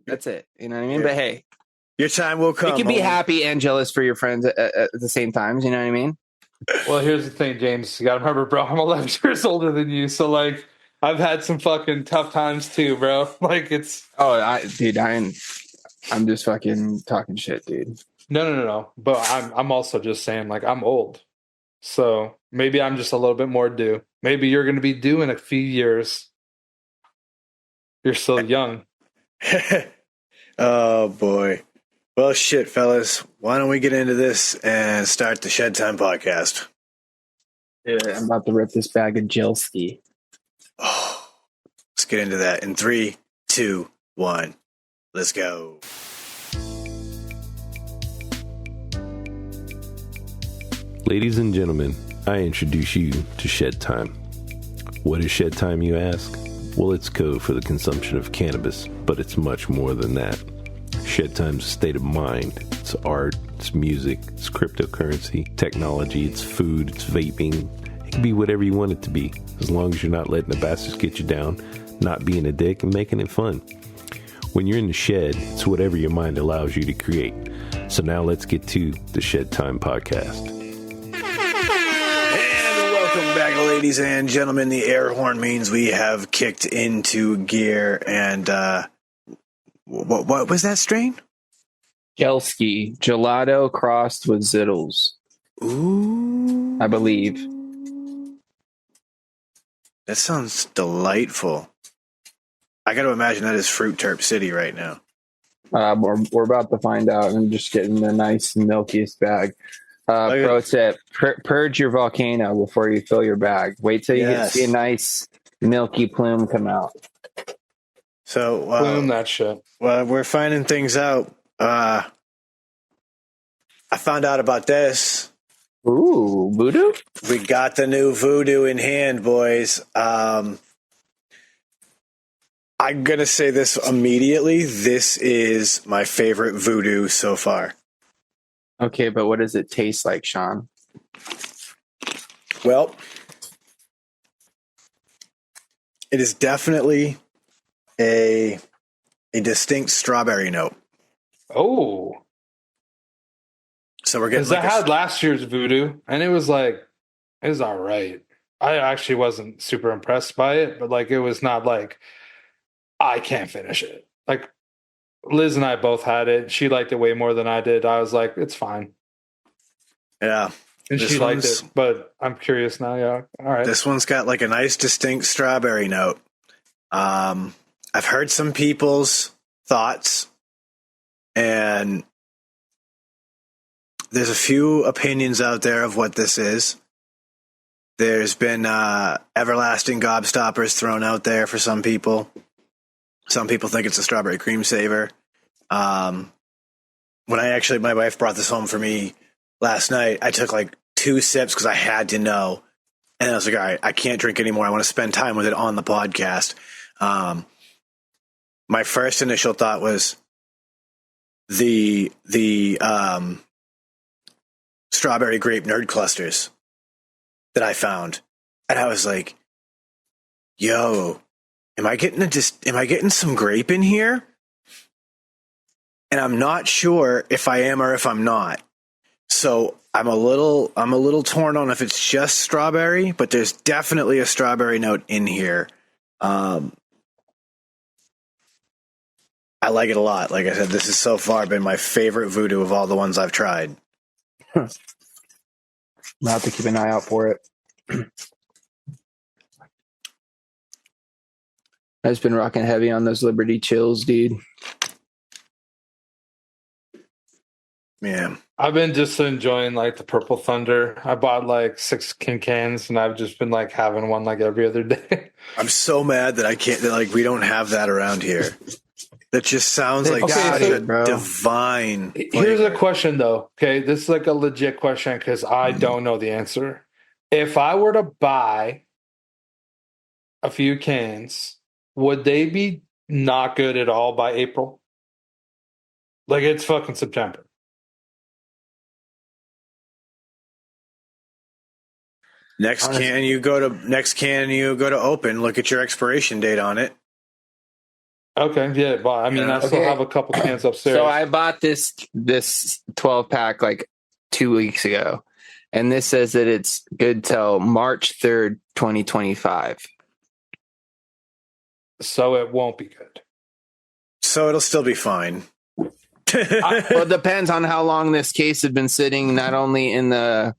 That's it. You know what I mean? But hey, your time will come. you can be happy and jealous for your friends at the same times. You know what I mean? Well, here's the thing, James. You gotta remember, bro, I'm 11 years older than you. So, like, I've had some fucking tough times too, bro. Like, it's... Dude, I'm just fucking talking shit, dude. No. But I'm also just saying, like, I'm old. So maybe I'm just a little bit more due. Maybe you're going to be due in a few years. You're still young. Oh, boy. Well, shit, fellas. Why don't we get into this and start the Shedtime podcast? Yeah, I'm about to rip this bag of gel ski. Oh, let's get into that in 3, 2, 1. Let's go. Ladies and gentlemen, I introduce you to Shedtime. What is Shedtime, you ask? Well, it's code for the consumption of cannabis, but it's much more than that. Shedtime's a state of mind. It's art, it's music, it's cryptocurrency, technology, it's food, it's vaping. It can be whatever you want it to be, as long as you're not letting the bastards get you down, not being a dick, and making it fun. When you're in the shed, it's whatever your mind allows you to create. So now let's get to the Shedtime podcast. Welcome back, ladies and gentlemen. The air horn means we have kicked into gear. And what was that strain? Gel ski, gelato crossed with zittles. Ooh, I believe. That sounds delightful. I got to imagine that is Fruit Terp City right now. We're about to find out. I'm just getting the nice milkiest bag. Pro tip, purge your volcano before you fill your bag. Wait till you see a nice milky plume come out. So, Plume that shit. Well, we're finding things out. I found out about this. Ooh, VooDew? We got the new VooDew in hand, boys. I'm going to say this immediately. This is my favorite VooDew so far. Okay, but what does it taste like, Sean? Well, it is definitely a distinct strawberry note. Oh. So we're getting because I had last year's VooDew, and it was all right. I actually wasn't super impressed by it, but like it was not like I can't finish it. Like Liz and I both had it. She liked it way more than I did. I was like, it's fine. Yeah. And she liked it, but I'm curious now. Yeah. All right. This one's got like a nice distinct strawberry note. I've heard some people's thoughts, and there's a few opinions out there of what this is. There's been everlasting gobstoppers thrown out there for some people. Some people think it's a strawberry cream saver. When my wife brought this home for me last night, I took like 2 sips because I had to know. And I was like, all right, I can't drink anymore. I want to spend time with it on the podcast. My first initial thought was the strawberry grape nerd clusters that I found. And I was like, yo, am I getting some grape in here? And I'm not sure if I am or if I'm not. So I'm a little torn on if it's just strawberry, but there's definitely a strawberry note in here. I like it a lot. Like I said, this has so far been my favorite VooDew of all the ones I've tried. I'll have to keep an eye out for it. I've just been rocking heavy on those Liberty Chills, dude. Yeah. I've been just enjoying like the Purple Thunder. I bought like 6 cans, and I've just been like having one like every other day. I'm so mad that we don't have that around here. That just sounds like divine. Here's a question though. Okay, this is like a legit question because I don't know the answer. If I were to buy a few cans, would they be not good at all by April? Like it's fucking September. Next can you go to open, look at your expiration date on it. Okay, yeah, but I mean, I still have a couple cans upstairs. So I bought this 12-pack like 2 weeks ago, and this says that it's good till March 3rd, 2025. So it won't be good. So it'll still be fine. Well, it depends on how long this case had been sitting, not only in the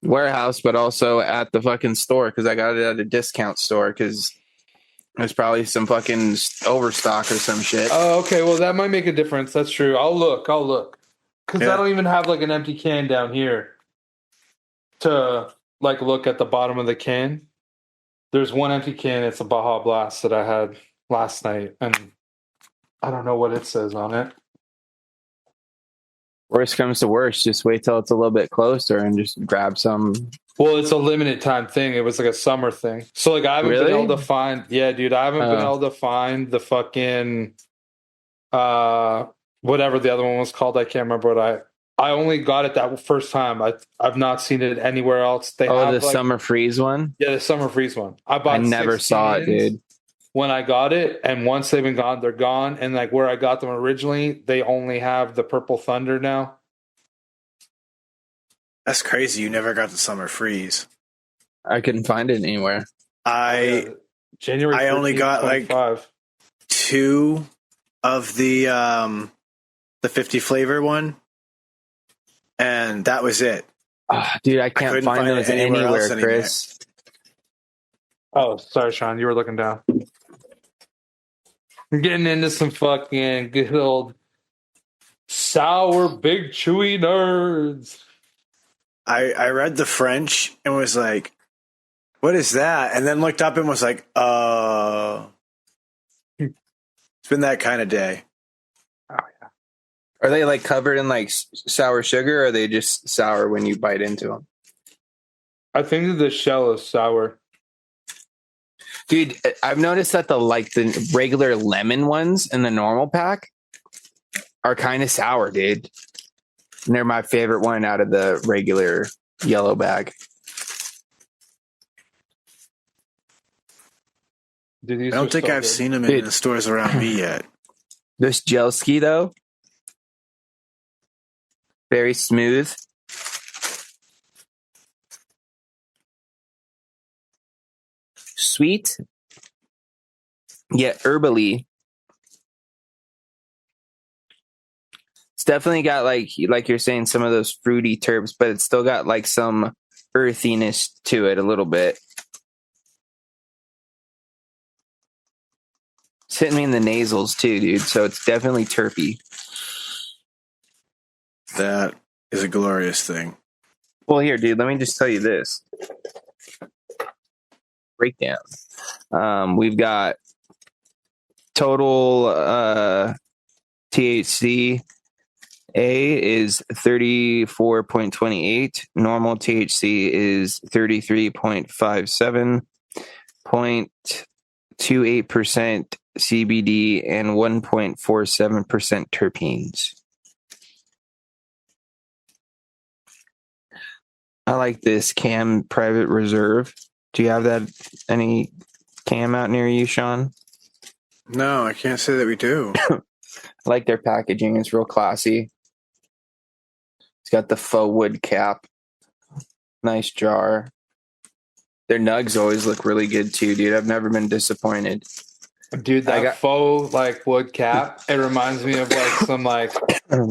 warehouse, but also at the fucking store, because I got it at a discount store, because there's probably some fucking overstock or some shit. Oh, okay. Well, that might make a difference. That's true. I'll look. Because I don't even have like an empty can down here to like look at the bottom of the can. There's one empty can. It's a Baja Blast that I had last night, and I don't know what it says on it. Worst comes to worst, just wait till it's a little bit closer and just grab some. Well, it's a limited time thing. It was like a summer thing. So like I haven't been able to find. Yeah, dude, I haven't been able to find the fucking whatever the other one was called. I can't remember what I only got it that first time. I've not seen it anywhere else. They have the summer freeze one. Yeah, the summer freeze one. I never saw it, dude. When I got it, and once they've been gone, they're gone. And like where I got them originally, they only have the Purple Thunder now. That's crazy. You never got the summer freeze. I couldn't find it anywhere. January. I only got like 2 of the 50 flavor one, and that was it. Oh, dude, I can't find those anywhere, Chris. Oh, sorry, Sean. You were looking down. I'm getting into some fucking good old sour, big, chewy nerds. I read the French and was like, what is that? And then looked up and was like, it's been that kind of day. Oh, yeah. Are they like covered in like sour sugar, or are they just sour when you bite into them? I think that the shell is sour. Dude, I've noticed that the regular lemon ones in the normal pack are kind of sour, dude. And they're my favorite one out of the regular yellow bag. Dude, I don't think I've seen them in the stores around me yet. This gel ski, though, very smooth. Sweet, yet herbally. It's definitely got like you're saying, some of those fruity terps, but it's still got like some earthiness to it a little bit. It's hitting me in the nasals too, dude. So it's definitely terpy. That is a glorious thing. Well, here, dude, let me just tell you this. Breakdown. We've got total THC A is 34.28. Normal THC is 33.57. 0.28% CBD and 1.47% terpenes. I like this Cam Private Reserve. Do you have that any Cam out near you, Sean? No, I can't say that we do. I like their packaging. It's real classy. It's got the faux wood cap. Nice jar. Their nugs always look really good too, dude. I've never been disappointed. Dude, that faux like wood cap, it reminds me of like some like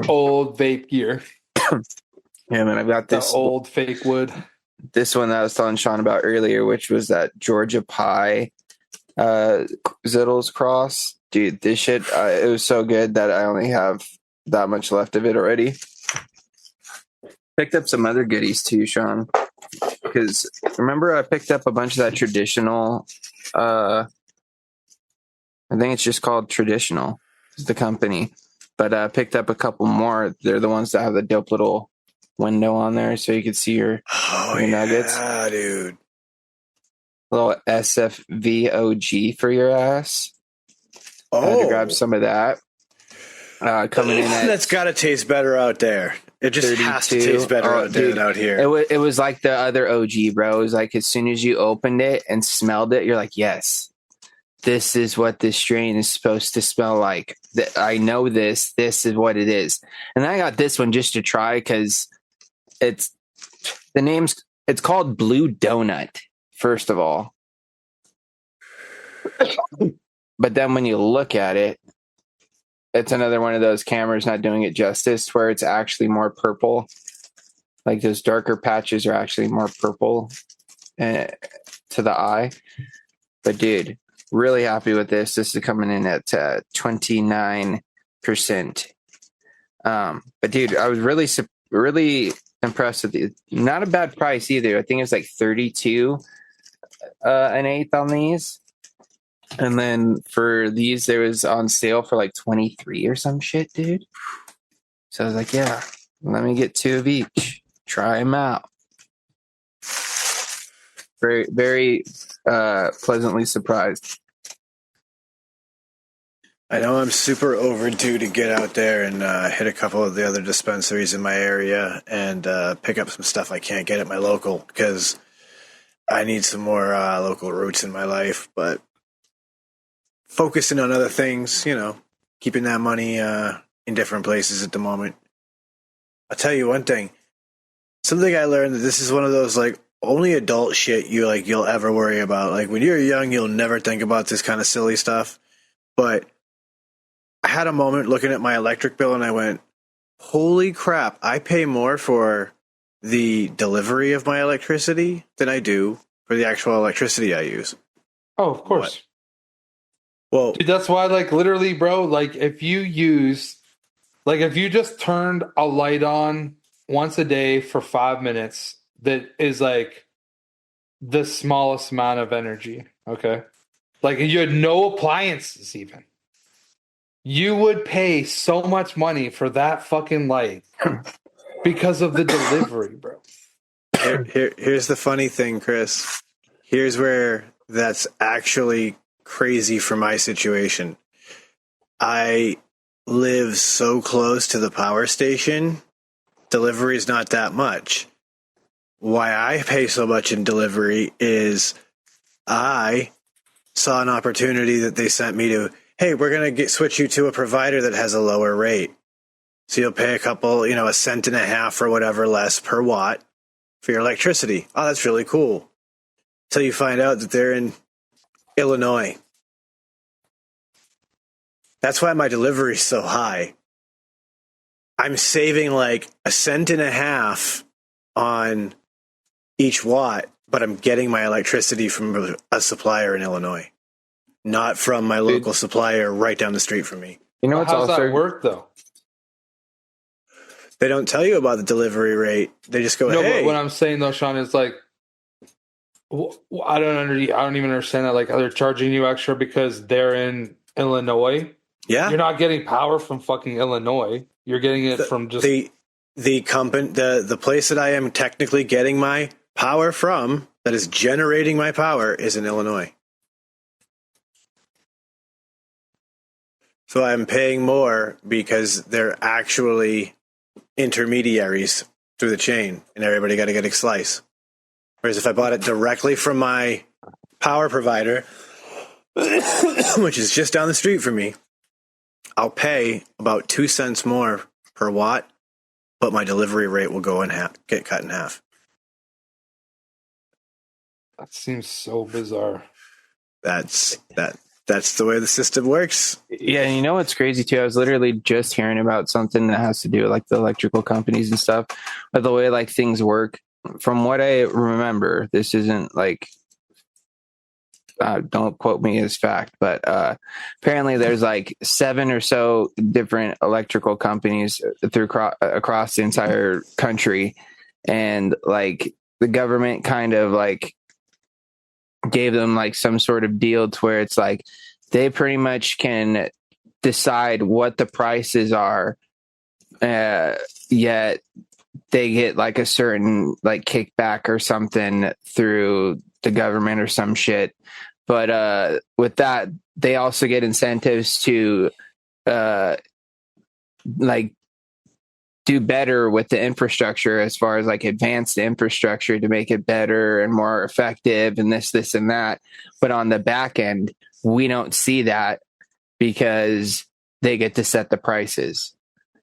old vape gear. Yeah, man, I've got this old fake wood. This one that I was telling Sean about earlier, which was that Georgia Pie Zittles cross. Dude, this shit, it was so good that I only have that much left of it already. Picked up some other goodies too, Sean. Because remember, I picked up a bunch of that traditional. I think it's just called Traditional, is the company. But I picked up a couple more. They're the ones that have the dope little window on there, so you can see your nuggets. Yeah, dude. A little SFVOG for your ass. I had to grab some of that. Coming in at that's got to taste better out there. It just 32. Has to taste better out there than out here. It was like the other OG, bro. It was like as soon as you opened it and smelled it, you're like, yes. this is what this strain is supposed to smell like. I know this is what it is. And I got this one just to try because it's called Blue Donut, first of all. But then when you look at it, it's another one of those cameras not doing it justice, where it's actually more purple. Like those darker patches are actually more purple to the eye. But dude, really happy with this. This is coming in at 29%. But dude, I was really impressed with it. Not a bad price either. I think it's like 32 an eighth on these. And then for these, there was on sale for like 23 or some shit, dude. So I was like, yeah, let me get 2 of each. Try them out. Very, very pleasantly surprised. I know I'm super overdue to get out there and hit a couple of the other dispensaries in my area and pick up some stuff I can't get at my local, because I need some more local roots in my life. But focusing on other things, keeping that money in different places at the moment. I'll tell you one thing. Something I learned, that this is one of those like only adult shit you'll ever worry about. Like when you're young, you'll never think about this kind of silly stuff. But I had a moment looking at my electric bill and I went, holy crap, I pay more for the delivery of my electricity than I do for the actual electricity I use. Oh, of course. What? Well, dude, that's why, like, literally, bro, like, if you just turned a light on once a day for 5 minutes, that is like the smallest amount of energy. Okay. Like, you had no appliances even. You would pay so much money for that fucking light because of the delivery, bro. Here's the funny thing, Chris. Here's where that's actually crazy for my situation. I live so close to the power station, delivery is not that much. Why I pay so much in delivery is I saw an opportunity that they sent me to, hey, we're going to switch you to a provider that has a lower rate. So you'll pay a couple, a cent and a half or whatever less per watt for your electricity. Oh, that's really cool. Until you find out that they're in Illinois. That's why my delivery is so high. I'm saving like a cent and a half on each watt, but I'm getting my electricity from a supplier in Illinois, not from my local supplier right down the street from me. You know what's How's also that work though? They don't tell you about the delivery rate. They just go, no, hey. But what I'm saying though, Sean, is like, I don't even understand that. Like, are they charging you extra because they're in Illinois? Yeah, you're not getting power from fucking Illinois. You're getting it from just the company, the place that I am technically getting my power from, that is generating my power, is in Illinois. So I'm paying more because they're actually intermediaries through the chain, and everybody got to get a slice. Whereas if I bought it directly from my power provider, which is just down the street from me, I'll pay about 2 cents more per watt, but my delivery rate will get cut in half. That seems so bizarre. That's the way the system works. Yeah, and you know what's crazy too? I was literally just hearing about something that has to do with like the electrical companies and stuff, but the way like things work. From what I remember, this isn't like, don't quote me as fact, but apparently there's like 7 or so different electrical companies across the entire country, and like the government kind of like gave them like some sort of deal to where it's like they pretty much can decide what the prices are, yet they get like a certain like kickback or something through the government or some shit. But with that, they also get incentives to like do better with the infrastructure, as far as like advance the infrastructure to make it better and more effective and this and that. But on the back end, we don't see that because they get to set the prices.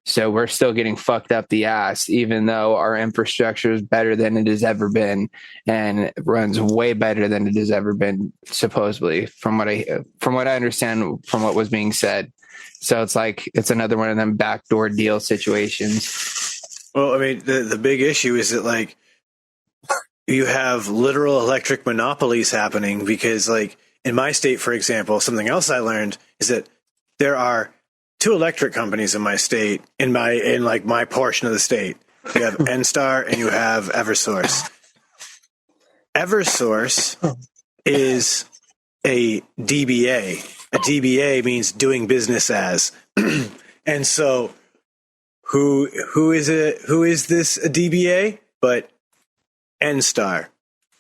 So we're still getting fucked up the ass, even though our infrastructure is better than it has ever been and runs way better than it has ever been, supposedly, from what I understand from what was being said. So it's like it's another one of them backdoor deal situations. Well, I mean, the big issue is that, like, you have literal electric monopolies happening because, like, in my state, for example, something else I learned is that there are 2 electric companies in my state, in my portion of the state. You have NStar and you have Eversource. Eversource is a DBA. A DBA means doing business as. And so who is it? Who is this a DBA? But NStar.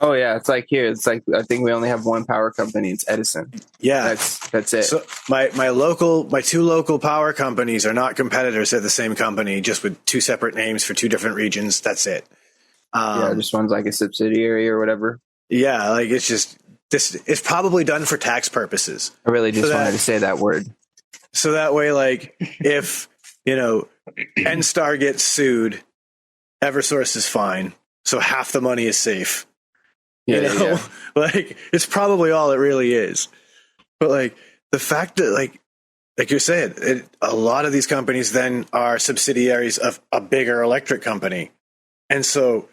Oh yeah, it's like here. It's like I think we only have one power company. It's Edison. Yeah, that's it. So my 2 local power companies are not competitors. They're the same company, just with 2 separate names for 2 different regions. That's it. Just one's like a subsidiary or whatever. Yeah, like it's just this. It's probably done for tax purposes. I really just wanted to say that word. So that way, like, if NStar gets sued, Eversource is fine. So half the money is safe. Yeah. Like, it's probably all it really is. But, like, the fact that, like you're saying, a lot of these companies then are subsidiaries of a bigger electric company. And so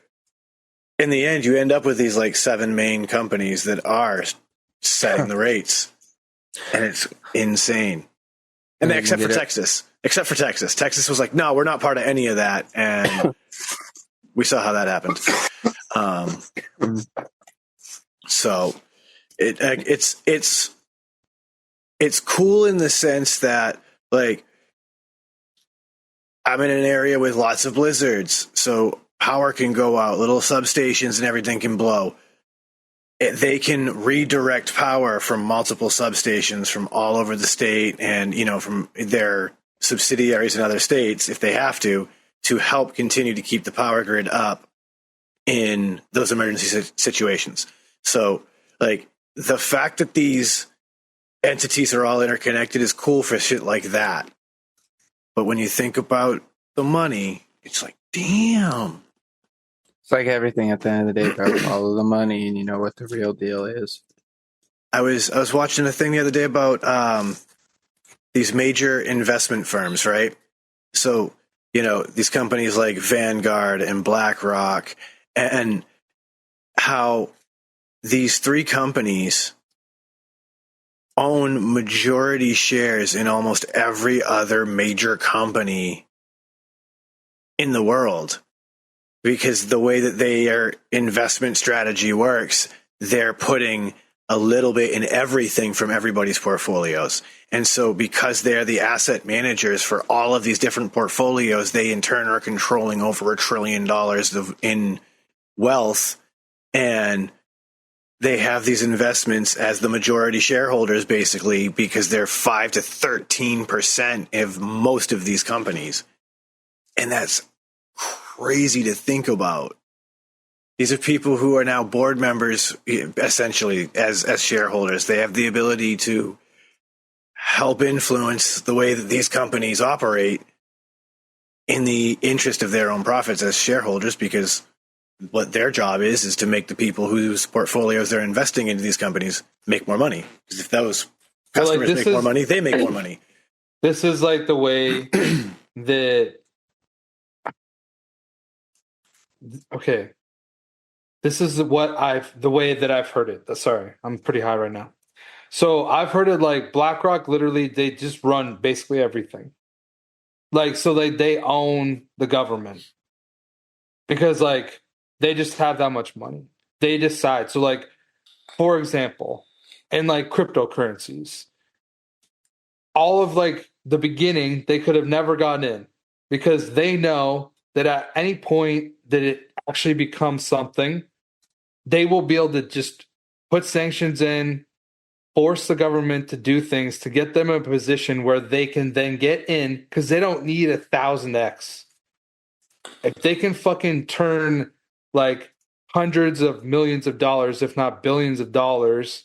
in the end, you end up with these, like, 7 main companies that are setting the rates. And it's insane. And except for Texas. Texas was like, no, we're not part of any of that. And we saw how that happened. So it's cool in the sense that, like, I'm in an area with lots of blizzards, so power can go out, little substations and everything can blow. They can redirect power from multiple substations from all over the state and, from their subsidiaries in other states, if they have to help continue to keep the power grid up in those emergency situations. So, like, the fact that these entities are all interconnected is cool for shit like that. But when you think about the money, it's like, damn. It's like everything at the end of the day, bro. Follow the money and you know what the real deal is. I was watching a thing the other day about these major investment firms, right? So, these companies like Vanguard and BlackRock, and how these 3 companies own majority shares in almost every other major company in the world. Because the way that their investment strategy works, they're putting a little bit in everything from everybody's portfolios. And so because they're the asset managers for all of these different portfolios, they in turn are controlling over $1 trillion in wealth, and they have these investments as the majority shareholders, basically, because they're 5 to 13% of most of these companies. And that's crazy to think about. These are people who are now board members, essentially, as shareholders. They have the ability to help influence the way that these companies operate in the interest of their own profits as shareholders, because what their job is to make the people whose portfolios they're investing into these companies make more money. Because if those customers make more money, they make more money. This is like the way that... Okay. This is the way that I've heard it. Sorry, I'm pretty high right now. So I've heard it like BlackRock, literally, they just run basically everything. Like, so they own the government. Because, like, they just have that much money. They decide. So, like, for example, in, like, cryptocurrencies, all of, like, the beginning, they could have never gotten in. Because they know that at any point that it actually becomes something, they will be able to just put sanctions in, force the government to do things to get them in a position where they can then get in, because they don't need 1,000x. If they can fucking turn like hundreds of millions of dollars, if not billions of dollars,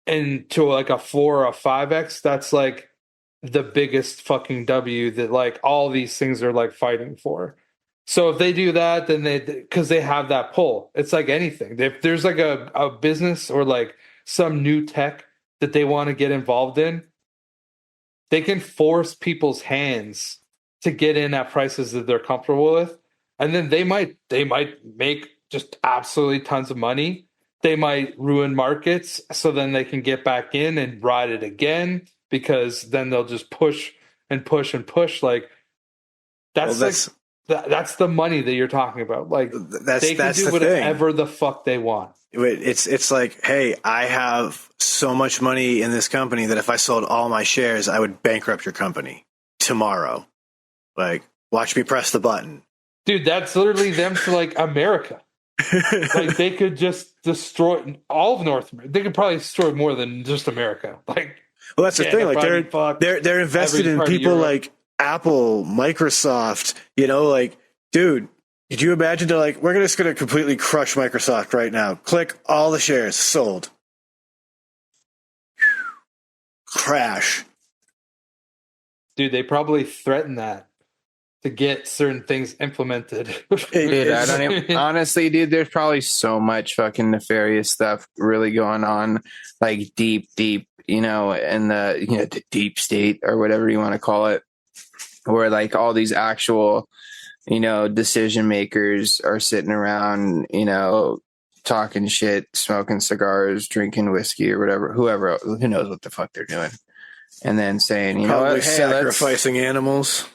into like a 4 or a 5x, that's like the biggest fucking W that like all these things are like fighting for. So if they do that, then because they have that pull. It's like anything. If there's like a business or like some new tech that they want to get involved in, they can force people's hands to get in at prices that they're comfortable with. And then they might make just absolutely tons of money. They might ruin markets so then they can get back in and ride it again, because then they'll just push and push and push. Like that's the money that you're talking about. Like they can do whatever the fuck they want. It's like, hey, I have so much money in this company that if I sold all my shares, I would bankrupt your company tomorrow. Like, watch me press the button. Dude, that's literally them for like America. Like they could just destroy all of North America. They could probably destroy more than just America. Like, well, that's the thing. Like they're invested in people like Apple, Microsoft. You know, like, dude, could you imagine? They're like, we're just going to completely crush Microsoft right now. Click, all the shares sold. Crash. Dude, they probably threaten that to get certain things implemented. Dude, I don't even, honestly, dude, there's probably so much fucking nefarious stuff really going on, like deep, you know, in the deep state or whatever you want to call it, where like all these actual, you know, decision makers are sitting around, you know, talking shit, smoking cigars, drinking whiskey or whatever, who knows what the fuck they're doing. And then saying, you know what, hey, sacrificing animals.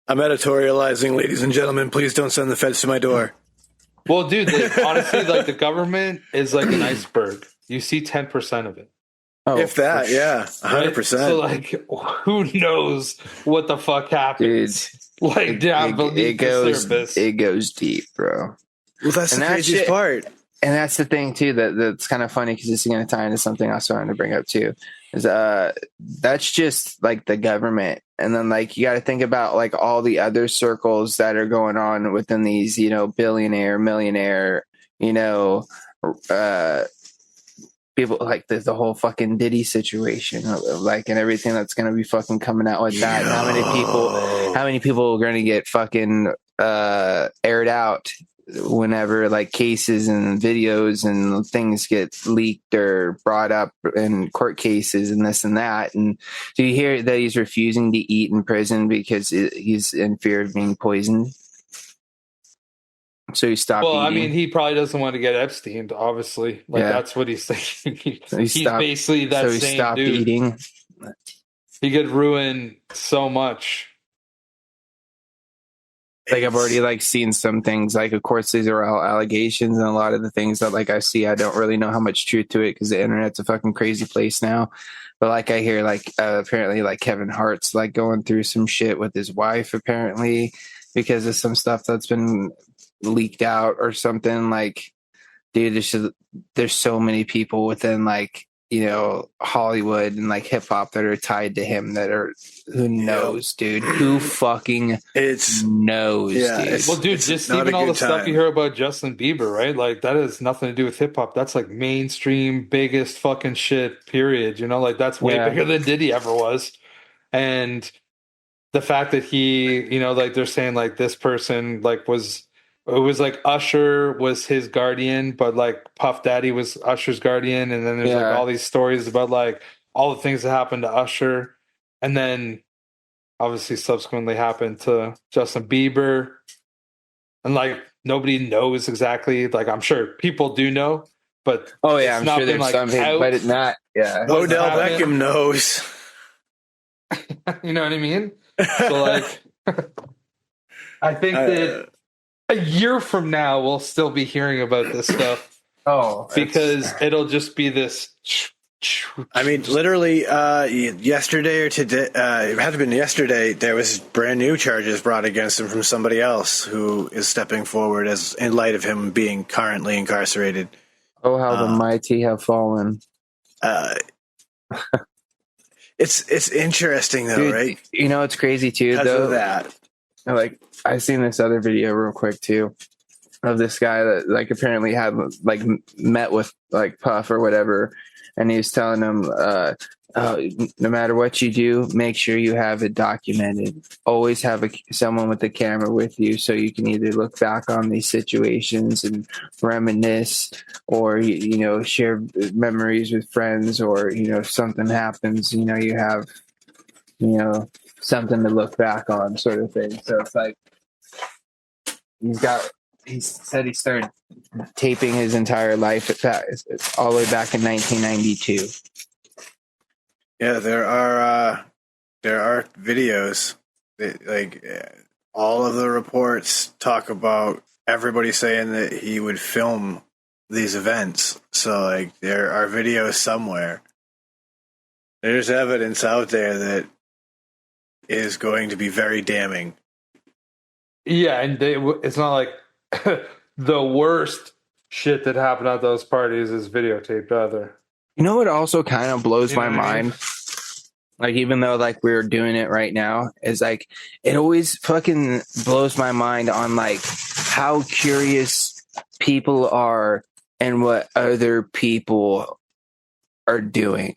I'm editorializing, ladies and gentlemen. Please don't send the feds to my door. Well, dude, honestly, like the government is like an iceberg. You see 10% of it. Oh, if that, sure. Yeah, 100%. Right? So, like, who knows what the fuck happens? Dude, like, down beneath the surface. It goes deep, bro. Well, that's the craziest part. And that's the thing, too, that's kind of funny because this is going to tie into something else I wanted to bring up, too. Is that's just like the government. And then like you got to think about like all the other circles that are going on within these, you know, billionaire, millionaire, you know, people like the whole fucking Diddy situation, like, and everything that's going to be fucking coming out with that. How many people are going to get fucking aired out whenever like cases and videos and things get leaked or brought up in court cases and this and that. And do you hear that he's refusing to eat in prison because he's in fear of being poisoned? So he stopped eating. I mean, he probably doesn't want to get Epstein, obviously. Like, that's what he's thinking. He's basically that same dude. So he stopped eating. He could ruin so much. Like I've already like seen some things, like of course these are all allegations, and a lot of the things that like I see, I don't really know how much truth to it because the internet's a fucking crazy place now. But like I hear like apparently like Kevin Hart's like going through some shit with his wife apparently because of some stuff that's been leaked out or something. Like, dude, there's so many people within like, you know, Hollywood and like hip hop that are tied to him that are, who knows, dude? Who fucking knows, dude? Well, dude, just even all the stuff you hear about Justin Bieber, right? Like that has nothing to do with hip hop. That's like mainstream, biggest fucking shit, period. You know, like that's way bigger than Diddy ever was. And the fact that he, you know, like they're saying like this person like it was like Usher was his guardian, but like Puff Daddy was Usher's guardian. And then there's like all these stories about like all the things that happened to Usher. And then obviously subsequently happened to Justin Bieber. And like nobody knows exactly. Like I'm sure people do know, but I'm sure there's like something, but it's not. Yeah. Odell Beckham knows. You know what I mean? So like I think that a year from now, we'll still be hearing about this stuff. Because it'll just be this. I mean, literally, yesterday or today, it had to have been yesterday, there was brand new charges brought against him from somebody else who is stepping forward as in light of him being currently incarcerated. Oh, how the mighty have fallen. It's interesting, though, dude, right? You know, it's crazy, too, because though. Of that. Like, I seen this other video real quick, too. of this guy that like apparently had like met with like Puff or whatever, and he was telling him, no matter what you do, make sure you have it documented. Always have someone with a camera with you, so you can either look back on these situations and reminisce, or you know, share memories with friends, or you know, if something happens, you know, you have, you know, something to look back on, sort of thing. So it's like he said he started taping his entire life all the way back in 1992. Yeah, there are videos that, like, all of the reports talk about everybody saying that he would film these events. So like there are videos somewhere. There's evidence out there that is going to be very damning. Yeah, and it's not like the worst shit that happened at those parties is videotaped either. You know what also kind of blows my mind? Like, even though like we're doing it right now, is like it always fucking blows my mind on like how curious people are and what other people are doing.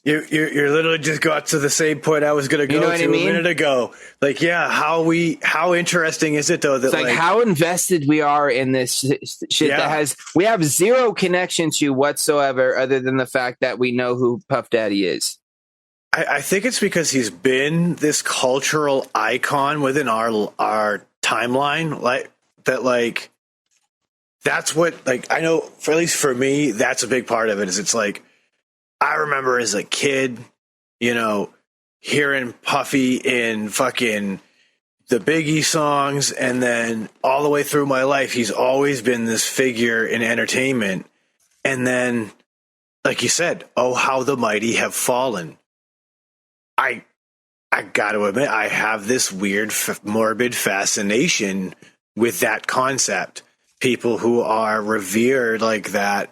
You literally just got to the same point I was going to go to a minute ago. Like, yeah, how interesting is it though that it's like how invested we are in this shit that we have zero connection to whatsoever, other than the fact that we know who Puff Daddy is. I think it's because he's been this cultural icon within our timeline, like that. Like that's what, like, I know for at least for me, that's a big part of it. Is it's like I remember as a kid, you know, hearing Puffy in fucking the Biggie songs, and then all the way through my life, he's always been this figure in entertainment. And then, like you said, oh, how the mighty have fallen. I got to admit, I have this weird, morbid fascination with that concept. People who are revered like that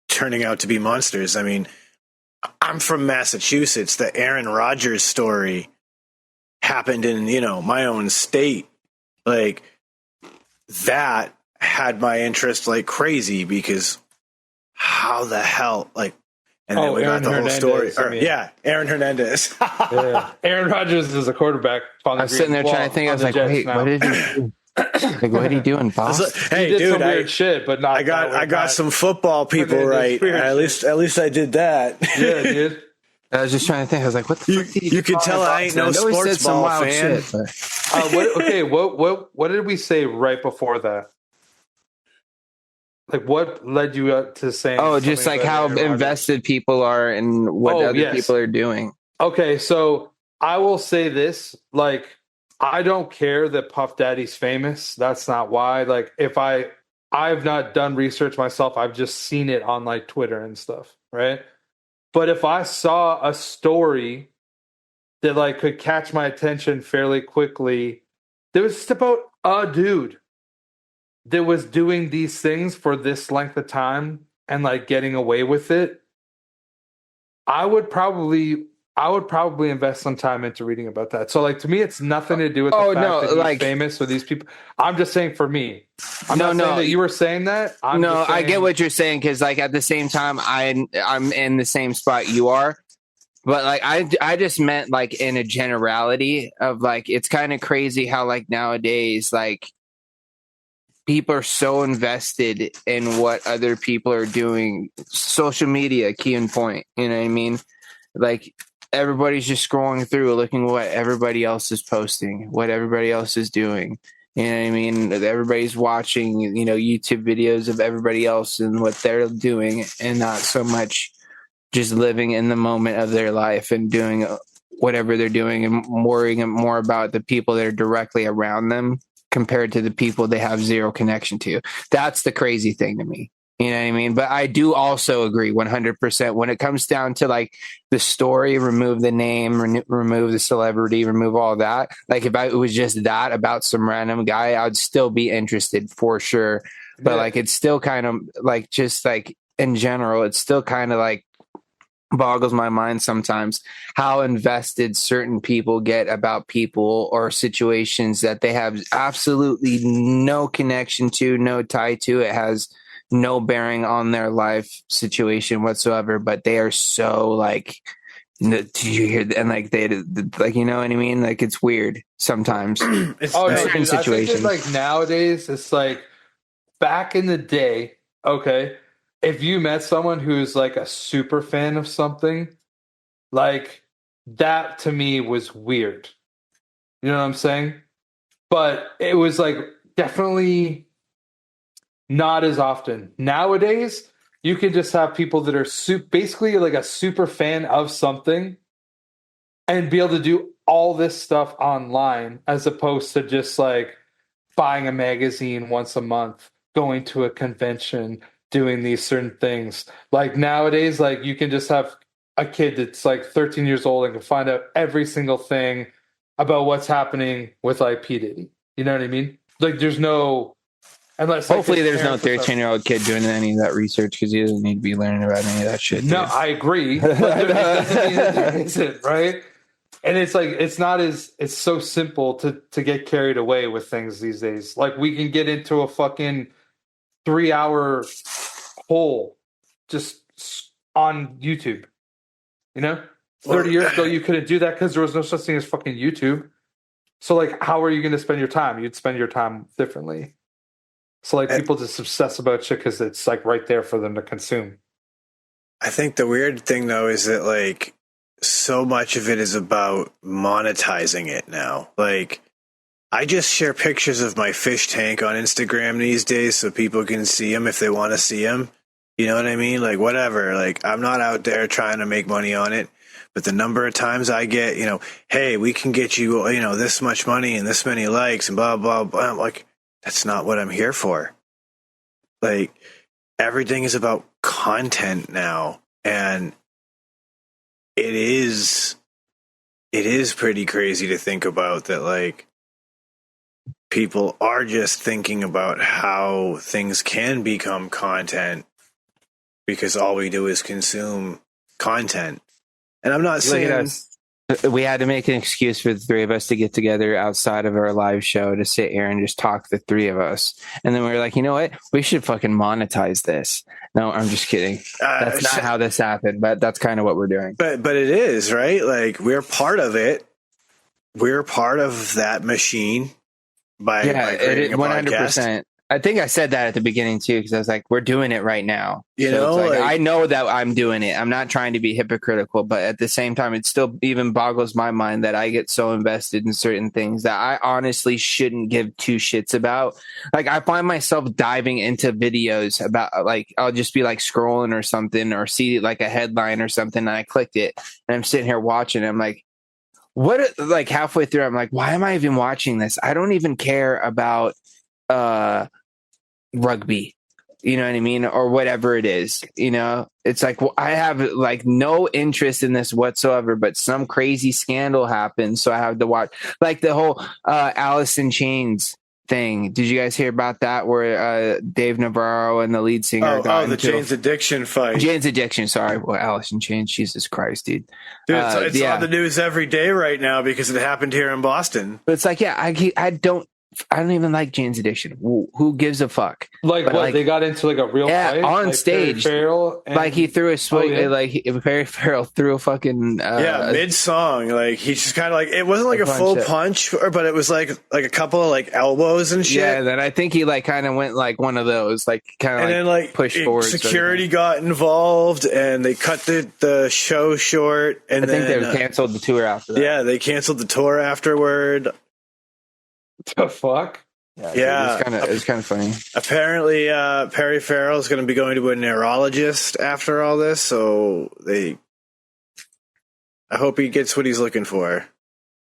turning out to be monsters. I mean, I'm from Massachusetts. The Aaron Rodgers story happened in, you know, my own state. Like, that had my interest like crazy, because how the hell, like, and then we got the whole story. Aaron Hernandez. Yeah. Aaron Rodgers is a quarterback. I was sitting there trying to think. I was like, wait, what did he do? Like, what did he do in Boston? Hey, he did dude, some weird shit, but not. I got some football people right. At least I did that. Yeah, dude. I was just trying to think. I was like, what the fuck did he do? You can tell I ain't no sports ball fan. What did we say right before that? Like, what led you up to saying? Oh, just like how invested people are in what other people are doing. Okay, so I will say this: like, I don't care that Puff Daddy's famous. That's not why. Like, if I've not done research myself, I've just seen it on like Twitter and stuff, right? But if I saw a story that like could catch my attention fairly quickly, there was just about a dude that was doing these things for this length of time and like getting away with it, I would probably invest some time into reading about that. So like, to me, it's nothing to do with the fact that he's like famous or these people. I'm just saying for me. I'm not saying that you were saying that. I get what you're saying, because like at the same time, I'm in the same spot you are. But like I just meant like in a generality of like, it's kind of crazy how like nowadays, like, people are so invested in what other people are doing. Social media, key and point. You know what I mean? Like, everybody's just scrolling through, looking at what everybody else is posting, what everybody else is doing. You know what I mean? Everybody's watching, you know, YouTube videos of everybody else and what they're doing, and not so much just living in the moment of their life and doing whatever they're doing, and worrying more about the people that are directly around them compared to the people they have zero connection to. That's the crazy thing to me. You know what I mean? But I do also agree 100% when it comes down to like the story, remove the name, remove the celebrity, remove all that. Like, if it was just that about some random guy, I'd still be interested for sure. But like, it's still kind of like, just like in general, it's still kind of like boggles my mind sometimes how invested certain people get about people or situations that they have absolutely no connection to, no tie to. It has no bearing on their life situation whatsoever, but they are so like, did you hear that? And like they like, you know what I mean? Like it's weird sometimes. Dude, certain situations. I think it's like nowadays, it's like back in the day, okay, if you met someone who's like a super fan of something, like that to me was weird. You know what I'm saying? But it was like definitely not as often. Nowadays, you can just have people that are basically like a super fan of something and be able to do all this stuff online as opposed to just like buying a magazine once a month, going to a convention, doing these certain things. Like nowadays, like you can just have a kid that's like 13 years old and can find out every single thing about what's happening with like P. Diddy. You know what I mean? Like there's no, unless hopefully there's no 13-year-old kid doing any of that research because he doesn't need to be learning about any of that shit. No, dude. I agree. But it doesn't mean that there isn't, right? And it's like it's so simple to get carried away with things these days. Like we can get into a fucking 3-hour hole just on YouTube. You know? 30 years ago you couldn't do that because there was no such thing as fucking YouTube. So like how are you gonna spend your time? You'd spend your time differently. So like people just obsess about shit because it's like right there for them to consume. I think the weird thing though is that like so much of it is about monetizing it now. Like I just share pictures of my fish tank on Instagram these days so people can see them if they want to see them. You know what I mean? Like whatever. Like I'm not out there trying to make money on it, but the number of times I get, hey, we can get you, this much money and this many likes and blah, blah, blah. I'm like, that's not what I'm here for. Like everything is about content now. And it is pretty crazy to think about that. Like people are just thinking about how things can become content because all we do is consume content. And I'm not saying we had to make an excuse for the three of us to get together outside of our live show to sit here and just talk, the three of us. And then we were like, you know what? We should fucking monetize this. No, I'm just kidding. That's not how this happened, but that's kind of what we're doing. But it is, right? Like we're part of it. We're part of that machine by creating a 100%. Podcast. I think I said that at the beginning too, because I was like, we're doing it right now. You know, like, I know that I'm doing it. I'm not trying to be hypocritical, but at the same time, it still even boggles my mind that I get so invested in certain things that I honestly shouldn't give two shits about. Like I find myself diving into videos about like, I'll just be like scrolling or something or see like a headline or something. And I clicked it and I'm sitting here watching it. I'm like, what, like halfway through, I'm like, why am I even watching this? I don't even care about, rugby, you know what I mean, or whatever it is. It's like, well, I have like no interest in this whatsoever, but some crazy scandal happened, so I have to watch. Like the whole Alice in Chains thing. Did you guys hear about that? Where Dave Navarro and the lead singer got the Chains Addiction fight. Jane's Addiction. Sorry, well, Alice in Chains. Jesus Christ, dude. Dude, it's on the news every day right now because it happened here in Boston. But it's like, yeah, I don't even like Jane's Addiction. Who gives a fuck? Like, but what, like, they got into like a real fight on like stage. Like he threw a swing. Like Perry Farrell threw a fucking mid song. Like he just kind of like, it wasn't like a full punch, but it was like a couple of like elbows and shit. Yeah, then I think he like kind of went like one of those, like kind of, and then like pushed forward. Security got involved and they cut the show short. And I think they canceled the tour after that. Yeah, they canceled the tour afterward. The fuck? Yeah. It was kind of funny. Apparently, Perry Farrell is going to be going to a neurologist after all this, so I hope he gets what he's looking for.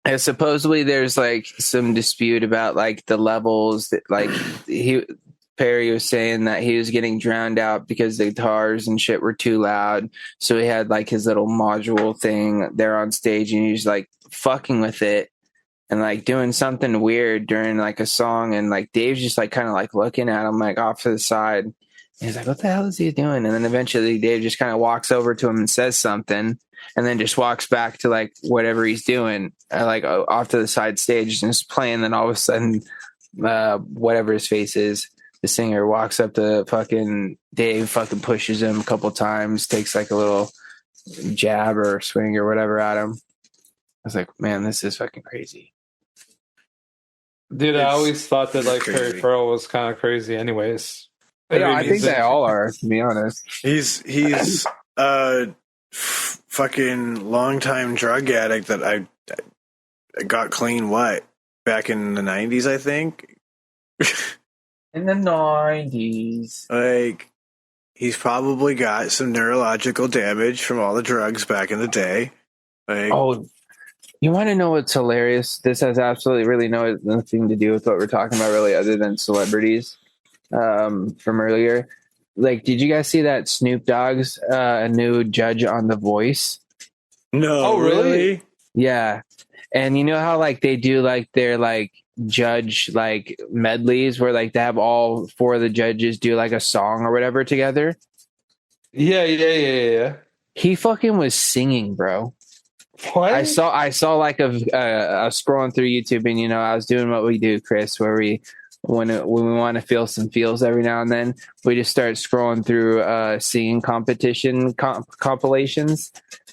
And supposedly there's like some dispute about like the levels that like Perry was saying that he was getting drowned out because the guitars and shit were too loud. So he had like his little module thing there on stage and he's like fucking with it. And like doing something weird during like a song, and like Dave's just like kind of like looking at him like off to the side, He's like, what the hell is he doing? And then eventually Dave just kind of walks over to him and says something, and then just walks back to like whatever he's doing, like off to the side stage and just playing. Then all of a sudden, whatever his face is, the singer walks up to fucking Dave, fucking pushes him a couple times, takes like a little jab or swing or whatever at him. I was like, man, this is fucking crazy. Dude, I always thought that like Perry Farrell was kind of crazy anyways. Yeah, I think they all are, to be honest. He's a fucking longtime drug addict that I got clean back in the 90s, I think. In the 90s. Like, he's probably got some neurological damage from all the drugs back in the day. Like, oh, you want to know what's hilarious? This has absolutely really nothing to do with what we're talking about, really, other than celebrities. From earlier, like, did you guys see that Snoop Dogg's a new judge on The Voice? No. Oh, really? Yeah. And you know how like they do like their like judge like medleys where like they have all four of the judges do like a song or whatever together? Yeah. He fucking was singing, bro. What? I saw like a scrolling through YouTube, and you know I was doing what we do, Chris, where when we want to feel some feels every now and then, we just start scrolling through singing competition compilations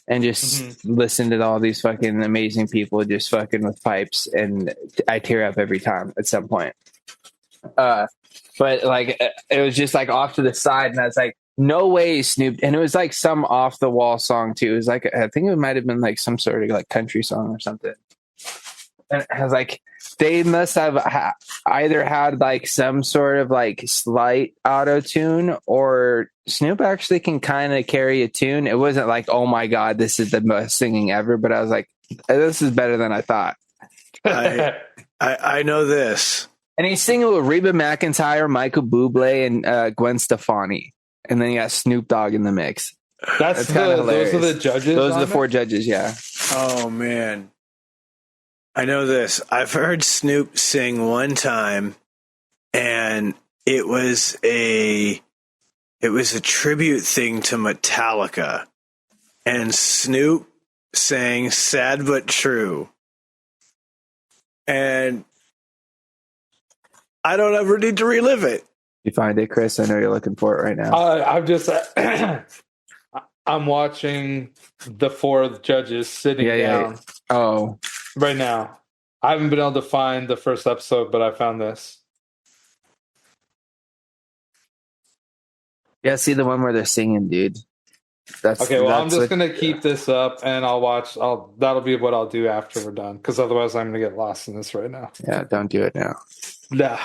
and just listen to all these fucking amazing people just fucking with pipes, and I tear up every time at some point. But like it was just like off to the side, and I was like, no way, Snoop. And it was like some off the wall song too. It was like, I think it might have been like some sort of like country song or something. And I was like, they must have either had like some sort of like slight auto tune, or Snoop actually can kind of carry a tune. It wasn't like, oh my God, this is the best singing ever. But I was like, this is better than I thought. I know this. And he's singing with Reba McEntire, Michael Bublé, and Gwen Stefani. And then you got Snoop Dogg in the mix. That's kind of hilarious. Those are the judges? Those are the four judges, yeah. Oh, man. I know this. I've heard Snoop sing one time, and it was a tribute thing to Metallica. And Snoop sang Sad But True. And I don't ever need to relive it. You find it, Chris? I know you're looking for it right now. I'm just, I'm watching the four judges sitting down. Oh, right now. I haven't been able to find the first episode, but I found this. Yeah, see the one where they're singing, dude. I'm just gonna keep this up, and I'll watch. That'll be what I'll do after we're done, because otherwise I'm gonna get lost in this right now. Yeah, don't do it now. Nah.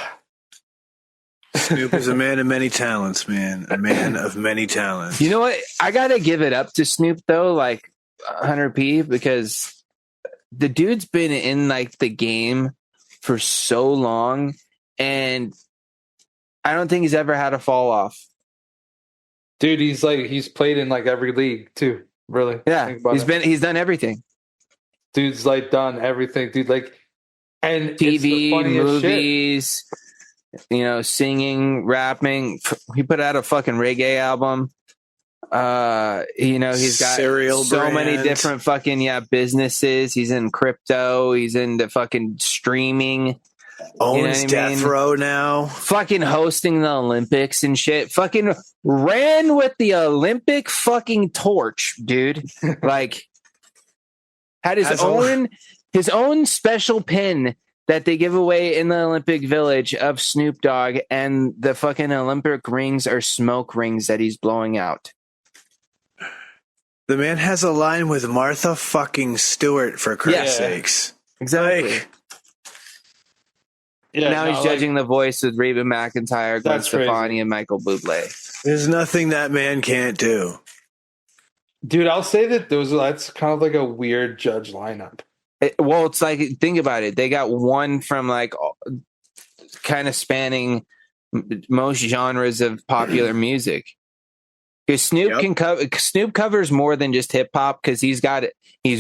Snoop is a man of many talents, man. A man of many talents. You know what? I gotta give it up to Snoop though, like 100p, because the dude's been in like the game for so long, and I don't think he's ever had a fall off. Dude, he's played in like every league too. Really? Yeah, he's done everything. Dude's like done everything, dude. Like, and TV, movies, you know, singing, rapping. He put out a fucking reggae album. You know, he's got cereal so brand. many different fucking businesses. He's in crypto. He's into fucking streaming. Owns Death Row now. Fucking hosting the Olympics and shit. Fucking ran with the Olympic fucking torch, dude. Like, had his own special pin that they give away in the Olympic Village of Snoop Dogg, and the fucking Olympic rings are smoke rings that he's blowing out. The man has a line with Martha fucking Stewart, for Christ's sakes. Exactly. Now he's judging The Voice with Reba McEntire, Gwen Stefani, and Michael Bublé. There's nothing that man can't do. Dude, I'll say that that's kind of like a weird judge lineup. It's like, think about it. They got one from like kind of spanning most genres of popular music. Because Snoop covers more than just hip hop, because he's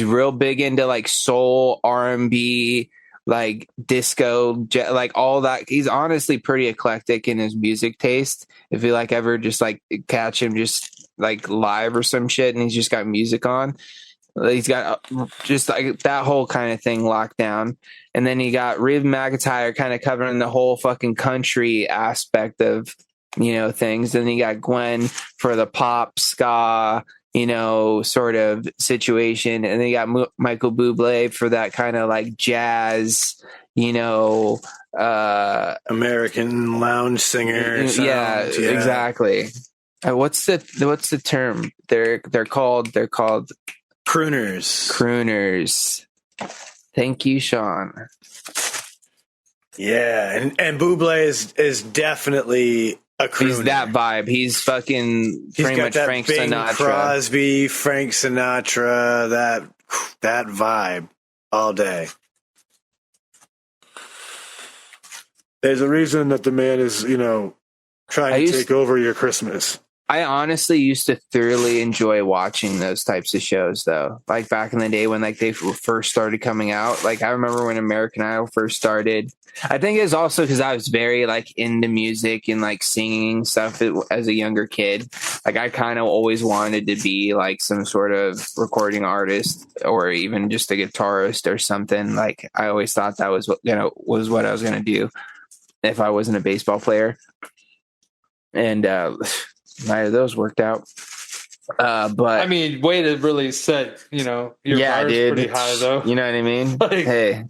real big into like soul, R&B, like disco, like all that. He's honestly pretty eclectic in his music taste. If you like ever just like catch him just like live or some shit and he's just got music on, he's got just like that whole kind of thing locked down. And then you got Reba McEntire kind of covering the whole fucking country aspect of, you know, things. Then you got Gwen for the pop, ska, you know, sort of situation. And then you got Michael Bublé for that kind of like jazz, you know, American lounge singer. Yeah, exactly. What's the term? They're called crooners. Thank you, Sean. Yeah, and Bublé is definitely a crooner. He's that vibe. He's fucking pretty much Frank Sinatra. Crosby, Frank Sinatra, that vibe all day. There's a reason that the man is, you know, trying to take over your Christmas. I honestly used to thoroughly enjoy watching those types of shows, though. Like back in the day when like they first started coming out. Like I remember when American Idol first started. I think it was also because I was very like into music and like singing stuff as a younger kid. Like I kind of always wanted to be like some sort of recording artist or even just a guitarist or something. Like I always thought that was what I was gonna do if I wasn't a baseball player. And neither of those worked out. But I mean, way to really set, you know, your bar's pretty high, though. You know what I mean? Like, hey,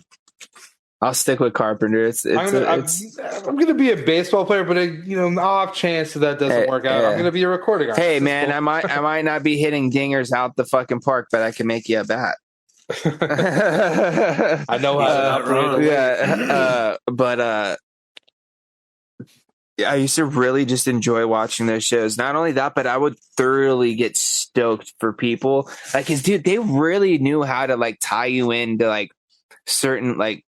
I'll stick with Carpenter. I'm gonna be a baseball player, but you know, off chance that doesn't work out, I'm gonna be a recording artist. Hey, man, cool. I might not be hitting dingers out the fucking park, but I can make you a bat. I know how to operate. Yeah, but I used to really just enjoy watching those shows. Not only that, but I would thoroughly get stoked for people. Like, cause dude, they really knew how to like tie you into like certain like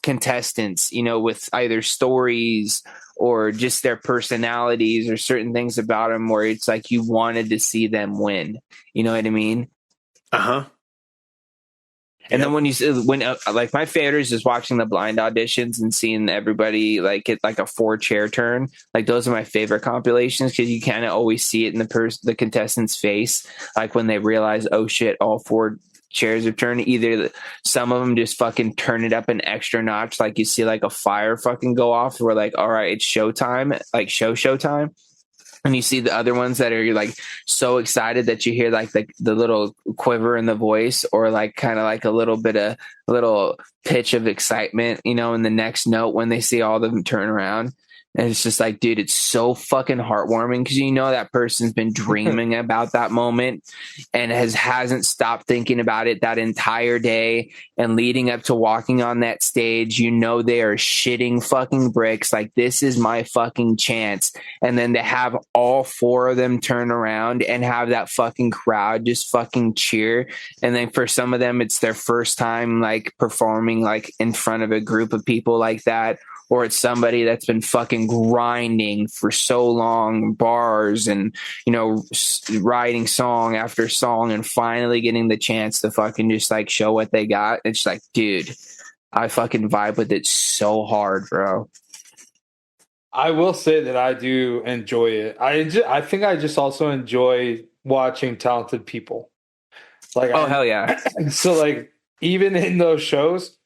contestants, you know, with either stories or just their personalities or certain things about them where it's like you wanted to see them win. You know what I mean? Uh-huh. And then when like my favorite is just watching the blind auditions and seeing everybody like get like a 4-chair turn. Like those are my favorite compilations because you kind of always see it in the contestant's face. Like when they realize, oh shit, all 4 chairs have turned. Either some of them just fucking turn it up an extra notch. Like you see like a fire fucking go off. We're like, all right, it's showtime, like showtime. And you see the other ones that are like so excited that you hear like the little quiver in the voice or like kind of like a little pitch of excitement, you know, in the next note when they see all of them turn around. And it's just like, dude, it's so fucking heartwarming because you know that person's been dreaming about that moment and hasn't stopped thinking about it that entire day. And leading up to walking on that stage, you know they are shitting fucking bricks. Like, this is my fucking chance. And then to have all 4 of them turn around and have that fucking crowd just fucking cheer. And then for some of them, it's their first time like performing like in front of a group of people like that. Or it's somebody that's been fucking grinding for so long, bars and, you know, writing song after song and finally getting the chance to fucking just like show what they got. It's like, dude, I fucking vibe with it so hard, bro. I will say that I do enjoy it. I think I just also enjoy watching talented people. Like, hell yeah. So like even in those shows,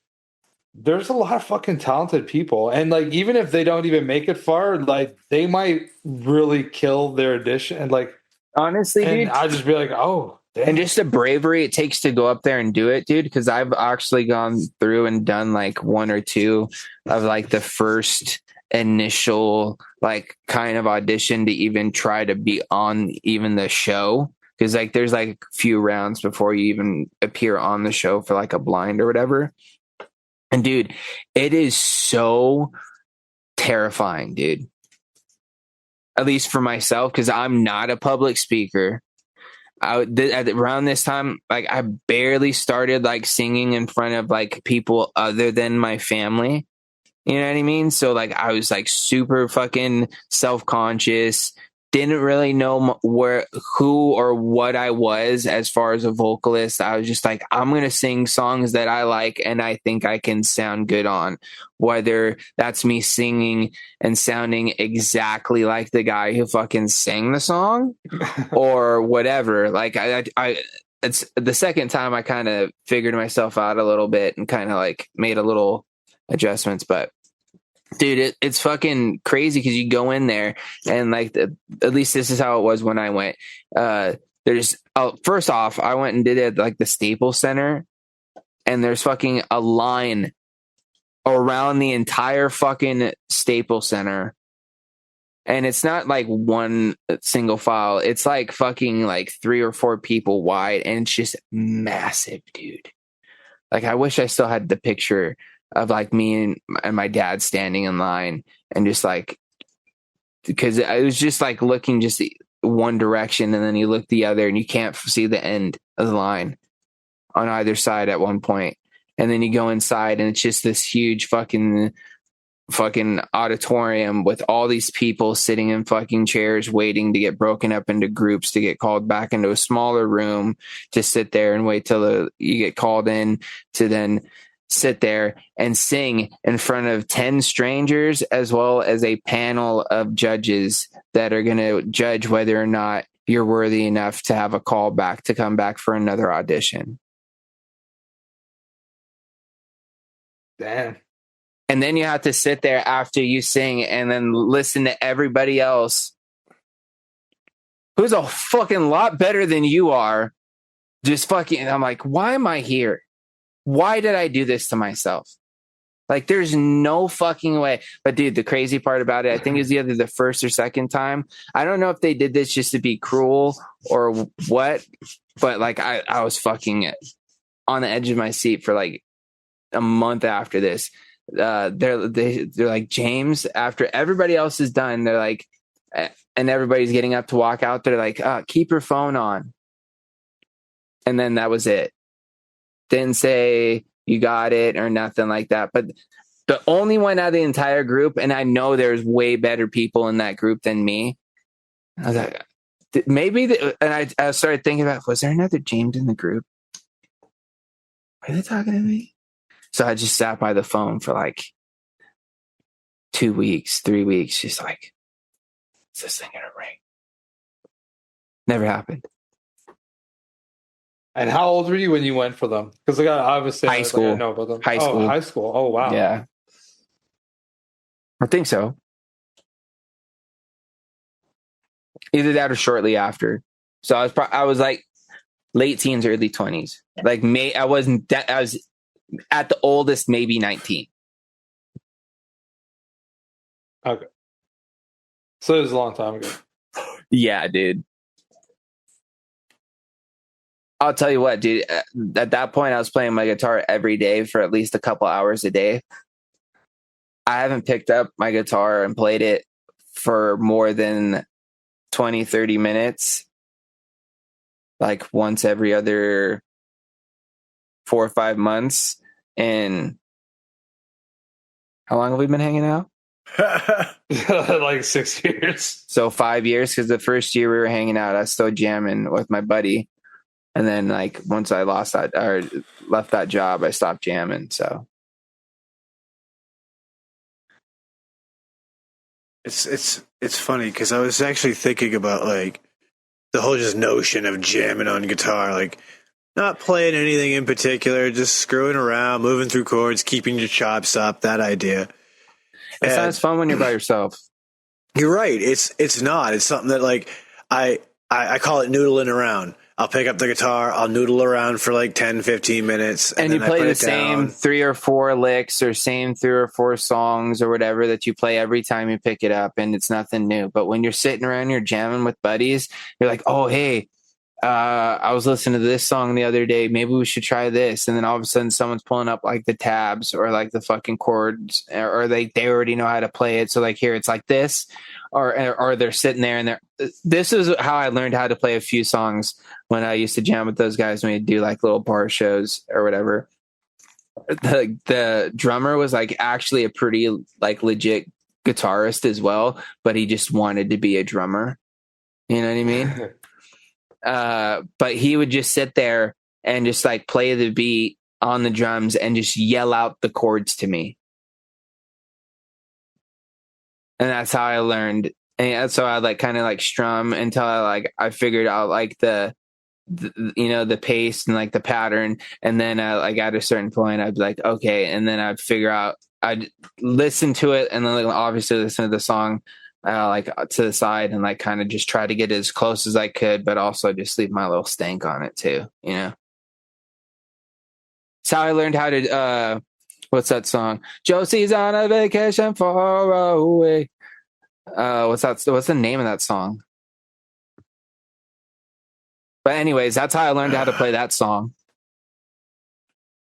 there's a lot of fucking talented people. And like, even if they don't even make it far, like they might really kill their audition. And like, honestly, dude, I'd just be like, oh, damn. And just the bravery it takes to go up there and do it, dude. Because I've actually gone through and done like 1 or 2 of like the first initial like kind of audition to even try to be on even the show. Because like there's like a few rounds before you even appear on the show for like a blind or whatever. And dude, it is so terrifying, dude. At least for myself, because I'm not a public speaker. Around this time, like I barely started like singing in front of like people other than my family. You know what I mean? So like I was like super fucking self-conscious, didn't really know who or what I was as far as a vocalist. I was just like, I'm going to sing songs that I like and I think I can sound good on, whether that's me singing and sounding exactly like the guy who fucking sang the song or whatever. Like it's the second time I kind of figured myself out a little bit and kind of like made a little adjustments, but dude, it's fucking crazy because you go in there and like at least this is how it was when I went. First off, I went and did it at like the Staples Center, and there's fucking a line around the entire fucking Staples Center, and it's not like one single file. It's like fucking like 3 or 4 people wide, and it's just massive, dude. Like I wish I still had the picture of like me and my dad standing in line and just like, because I was just like looking just one direction and then you look the other and you can't see the end of the line on either side at one point. And then you go inside and it's just this huge fucking auditorium with all these people sitting in fucking chairs waiting to get broken up into groups to get called back into a smaller room to sit there and wait till you get called in to then sit there and sing in front of 10 strangers as well as a panel of judges that are going to judge whether or not you're worthy enough to have a call back to come back for another audition. Damn. And then you have to sit there after you sing and then listen to everybody else who's a fucking lot better than you are. Just fucking, I'm like, why am I here? Why did I do this to myself? Like, there's no fucking way. But dude, the crazy part about it, I think it was either the first or second time. I don't know if they did this just to be cruel or what, but like I was fucking on the edge of my seat for like a month after this. They're like, James, after everybody else is done, they're like, and everybody's getting up to walk out, they're like, keep your phone on. And then that was it. Didn't say you got it or nothing like that. But the only one out of the entire group, and I know there's way better people in that group than me. I was like, and I started thinking about, was there another James in the group? Are they talking to me? So I just sat by the phone for like 2 weeks, 3 weeks, just like, is this thing gonna ring? Never happened. And how old were you when you went for them? Because I got obviously high school. I know about them. High school. High school. Oh wow. Yeah, I think so. Either that or shortly after. So I was like late teens, early 20s. Like I was at the oldest, maybe 19. Okay. So it was a long time ago. Yeah, dude. I'll tell you what, dude. At that point, I was playing my guitar every day for at least a couple hours a day. I haven't picked up my guitar and played it for more than 20, 30 minutes. Like once every other 4 or 5 months. And how long have we been hanging out? Like 6 years. So 5 years, because the first year we were hanging out, I was still jamming with my buddy. And then like once I left that job, I stopped jamming. So it's funny because I was actually thinking about like the whole just notion of jamming on guitar, like not playing anything in particular, just screwing around, moving through chords, keeping your chops up, that idea. It sounds fun when you're by yourself. You're right. It's not. It's something that like I call it noodling around. I'll pick up the guitar, I'll noodle around for like 10, 15 minutes. And you play the same 3 or 4 licks or same 3 or 4 songs or whatever that you play every time you pick it up, and it's nothing new. But when you're sitting around, you're jamming with buddies, you're like, oh, hey, I was listening to this song the other day. Maybe we should try this. And then all of a sudden someone's pulling up like the tabs or like the fucking chords, or they already know how to play it. So like here, it's like this, or they're sitting there and this is how I learned how to play a few songs when I used to jam with those guys when we do like little bar shows or whatever. The drummer was like actually a pretty like legit guitarist as well, but he just wanted to be a drummer. You know what I mean? But he would just sit there and just like play the beat on the drums and just yell out the chords to me. And that's how I learned. And that's how I like kind of like strum until I figured out like the pace and like the pattern. And then like at a certain point I'd be like, okay. And then I'd figure out, I'd listen to it and then like, obviously listen to the song like to the side and like kind of just try to get as close as I could, but also just leave my little stank on it too, you know? That's how I learned how to, what's that song? Josie's on a vacation far away. What's the name of that song? But anyways, that's how I learned how to play that song.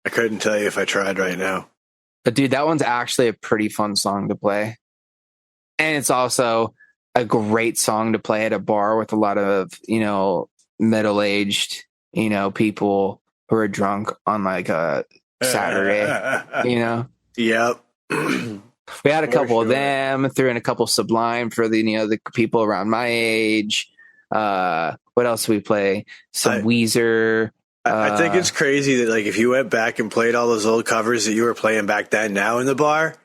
I couldn't tell you if I tried right now. But dude, that one's actually a pretty fun song to play. And it's also a great song to play at a bar with a lot of, middle-aged, people who are drunk on like a Saturday, Yep. We had a couple of them, threw in a couple Sublime for the people around my age. What else do we play? Some Weezer. I think it's crazy that like if you went back and played all those old covers that you were playing back then now in the bar,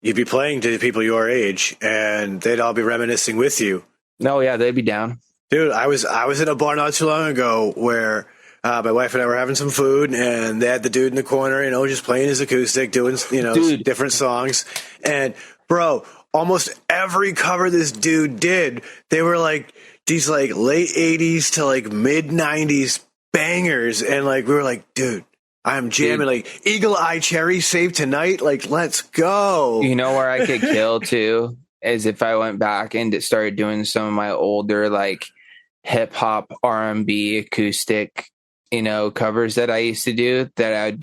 you'd be playing to people your age and they'd all be reminiscing with you. No, yeah, they'd be down. Dude, I was in a bar not too long ago where my wife and I were having some food, and they had the dude in the corner, just playing his acoustic, doing, different songs. And, bro, almost every cover this dude did, they were like these like late 80s to like mid 90s bangers. And like, we were like, dude, I'm jamming. Like Eagle Eye Cherry, Save Tonight. Like, let's go. You know where I could kill too? Is if I went back and started doing some of my older like hip hop, R&B, acoustic, covers that I used to do that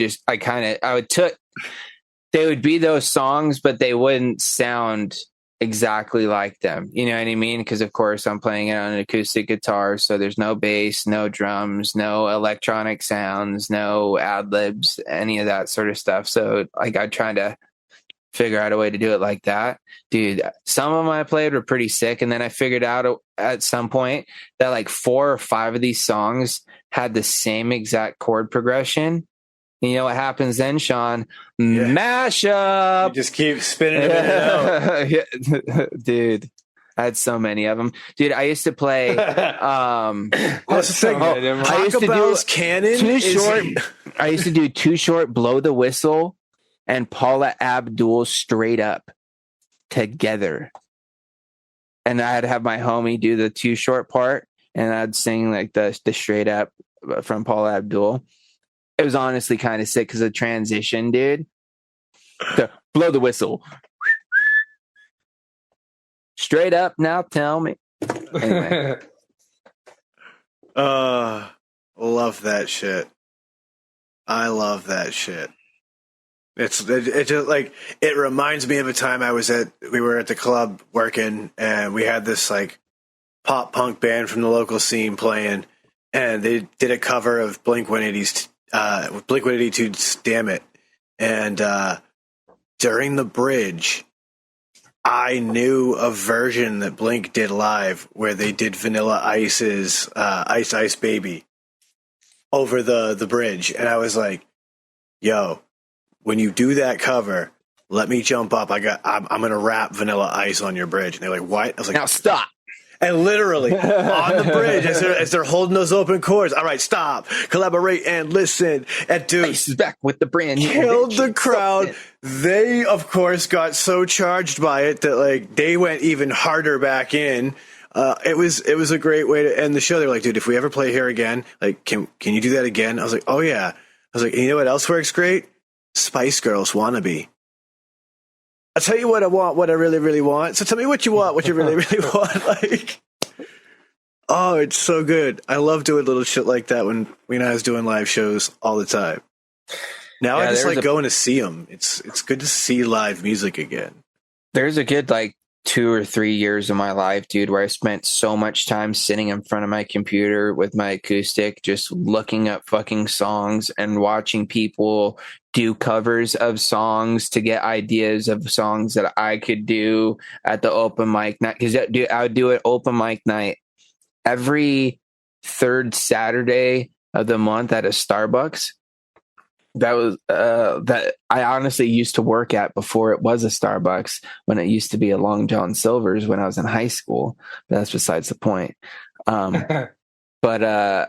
they would be those songs, but they wouldn't sound exactly like them. You know what I mean? Because of course I'm playing it on an acoustic guitar. So there's no bass, no drums, no electronic sounds, no ad libs, any of that sort of stuff. So like I tried to figure out a way to do it like that. Dude, some of them I played were pretty sick. And then I figured out at some point that like 4 or 5 of these songs had the same exact chord progression. You know what happens then, Sean? Yeah. Mashup. You just keep spinning it out. Dude, I had so many of them. Dude, I used to play. I used to do Too Short, Blow the Whistle, and Paula Abdul Straight Up together. And I'd have my homie do the Too Short part, and I'd sing like the Straight Up from Paula Abdul. It was honestly kind of sick because of transition, dude. So, blow the whistle. Straight up, now tell me. Anyway. Love that shit. I love that shit. It just like it reminds me of a time we were at the club working, and we had this like pop punk band from the local scene playing, and they did a cover of Blink-182's "Damn It," and during the bridge, I knew a version that Blink did live where they did Vanilla Ice's "Ice Ice Baby" over the bridge, and I was like, "Yo, when you do that cover, let me jump up. I'm gonna rap Vanilla Ice on your bridge." And they're like, "What?" I was like, "Now stop." And literally on the bridge, as they're holding those open chords, all right, stop, collaborate, and listen. And dude, Ice is back with the brand new killed the crowd. They, of course, got so charged by it that like they went even harder back in. It was a great way to end the show. They're like, dude, if we ever play here again, like, can you do that again? I was like, oh yeah. I was like, and you know what else works great? Spice Girls Wannabe. I'll tell you what I want, what I really, really want. So tell me what you want, what you really, really want. Like, oh, it's so good. I love doing little shit like that when I was doing live shows all the time. Now I just like going to see them. It's good to see live music again. There's a good like 2 or 3 years of my life, dude, where I spent so much time sitting in front of my computer with my acoustic, just looking up fucking songs and watching people do covers of songs to get ideas of songs that I could do at the open mic night. Because I would do it open mic night every third Saturday of the month at a Starbucks. That was that I honestly used to work at before it was a Starbucks, when it used to be a Long John Silver's when I was in high school. But that's besides the point. But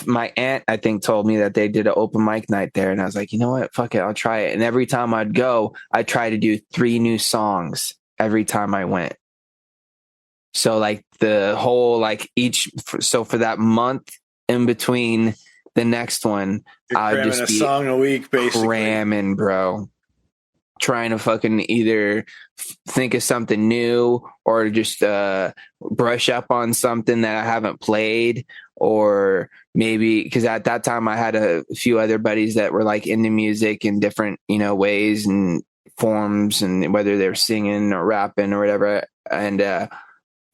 my aunt, I think, told me that they did an open mic night there, and I was like, you know what, fuck it, I'll try it. And every time I'd go, I'd try to do 3 new songs every time I went. So like the whole like so for that month in between the next one, I'd just be a song a week, basically. Cramming, bro. Trying to fucking either think of something new or just brush up on something that I haven't played, or maybe because at that time I had a few other buddies that were like into music in different, ways and forms, and whether they're singing or rapping or whatever. And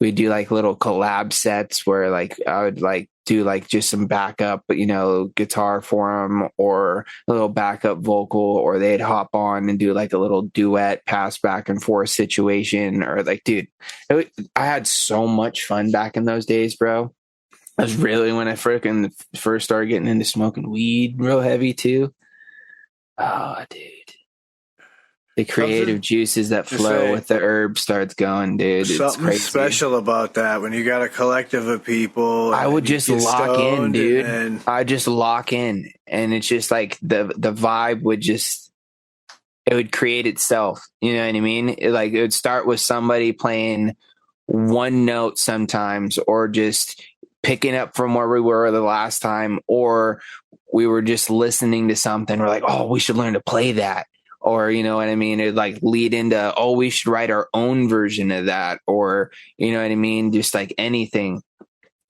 we do like little collab sets where like I would like do like just some backup, guitar for them, or a little backup vocal, or they'd hop on and do like a little duet pass back and forth situation. Or like, dude, I had so much fun back in those days, bro. That's really when I first started getting into smoking weed real heavy too. Oh, dude. The creative juices that flow with the herb starts going, dude. It's crazy. Special about that when you got a collective of people. I would just lock in, dude. I just lock in, and it's just like the vibe would create itself. You know what I mean? It would start with somebody playing one note sometimes, or just picking up from where we were the last time, or we were just listening to something. We're like, oh, we should learn to play that. Or, you know what I mean? It'd like lead into, oh, we should write our own version of that. Or, you know what I mean? Just like anything.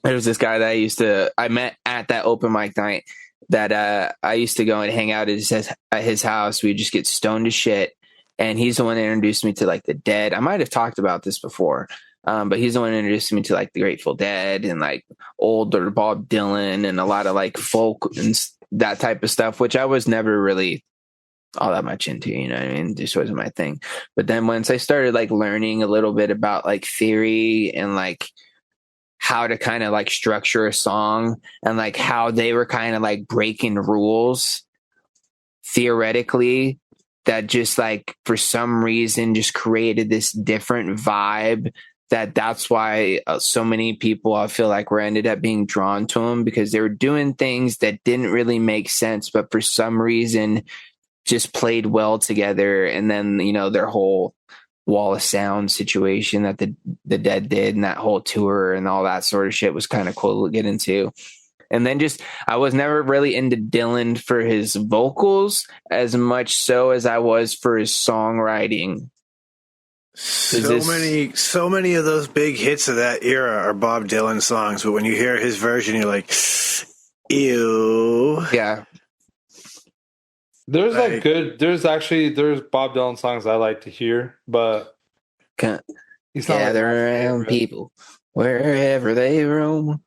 There was this guy that I met at that open mic night that I used to go and hang out at his house. We'd just get stoned as shit. And he's the one that introduced me to like the Dead. I might have talked about this before. But he's the one that introduced me to like the Grateful Dead and like older Bob Dylan and a lot of like folk and that type of stuff, which I was never really all that much into, you know what I mean? Just wasn't my thing. But then once I started like learning a little bit about like theory and like how to kind of like structure a song, and like how they were kind of like breaking rules theoretically, that just like for some reason just created this different vibe, that's why so many people, I feel like, were ended up being drawn to them, because they were doing things that didn't really make sense, but for some reason just played well together. And then, their whole wall of sound situation that the Dead did, and that whole tour and all that sort of shit was kind of cool to get into. And then I was never really into Dylan for his vocals as much so as I was for his songwriting. So many of those big hits of that era are Bob Dylan songs, but when you hear his version, you're like, ew. Yeah. There's there's Bob Dylan songs I like to hear, but he's not gather around people wherever they roam.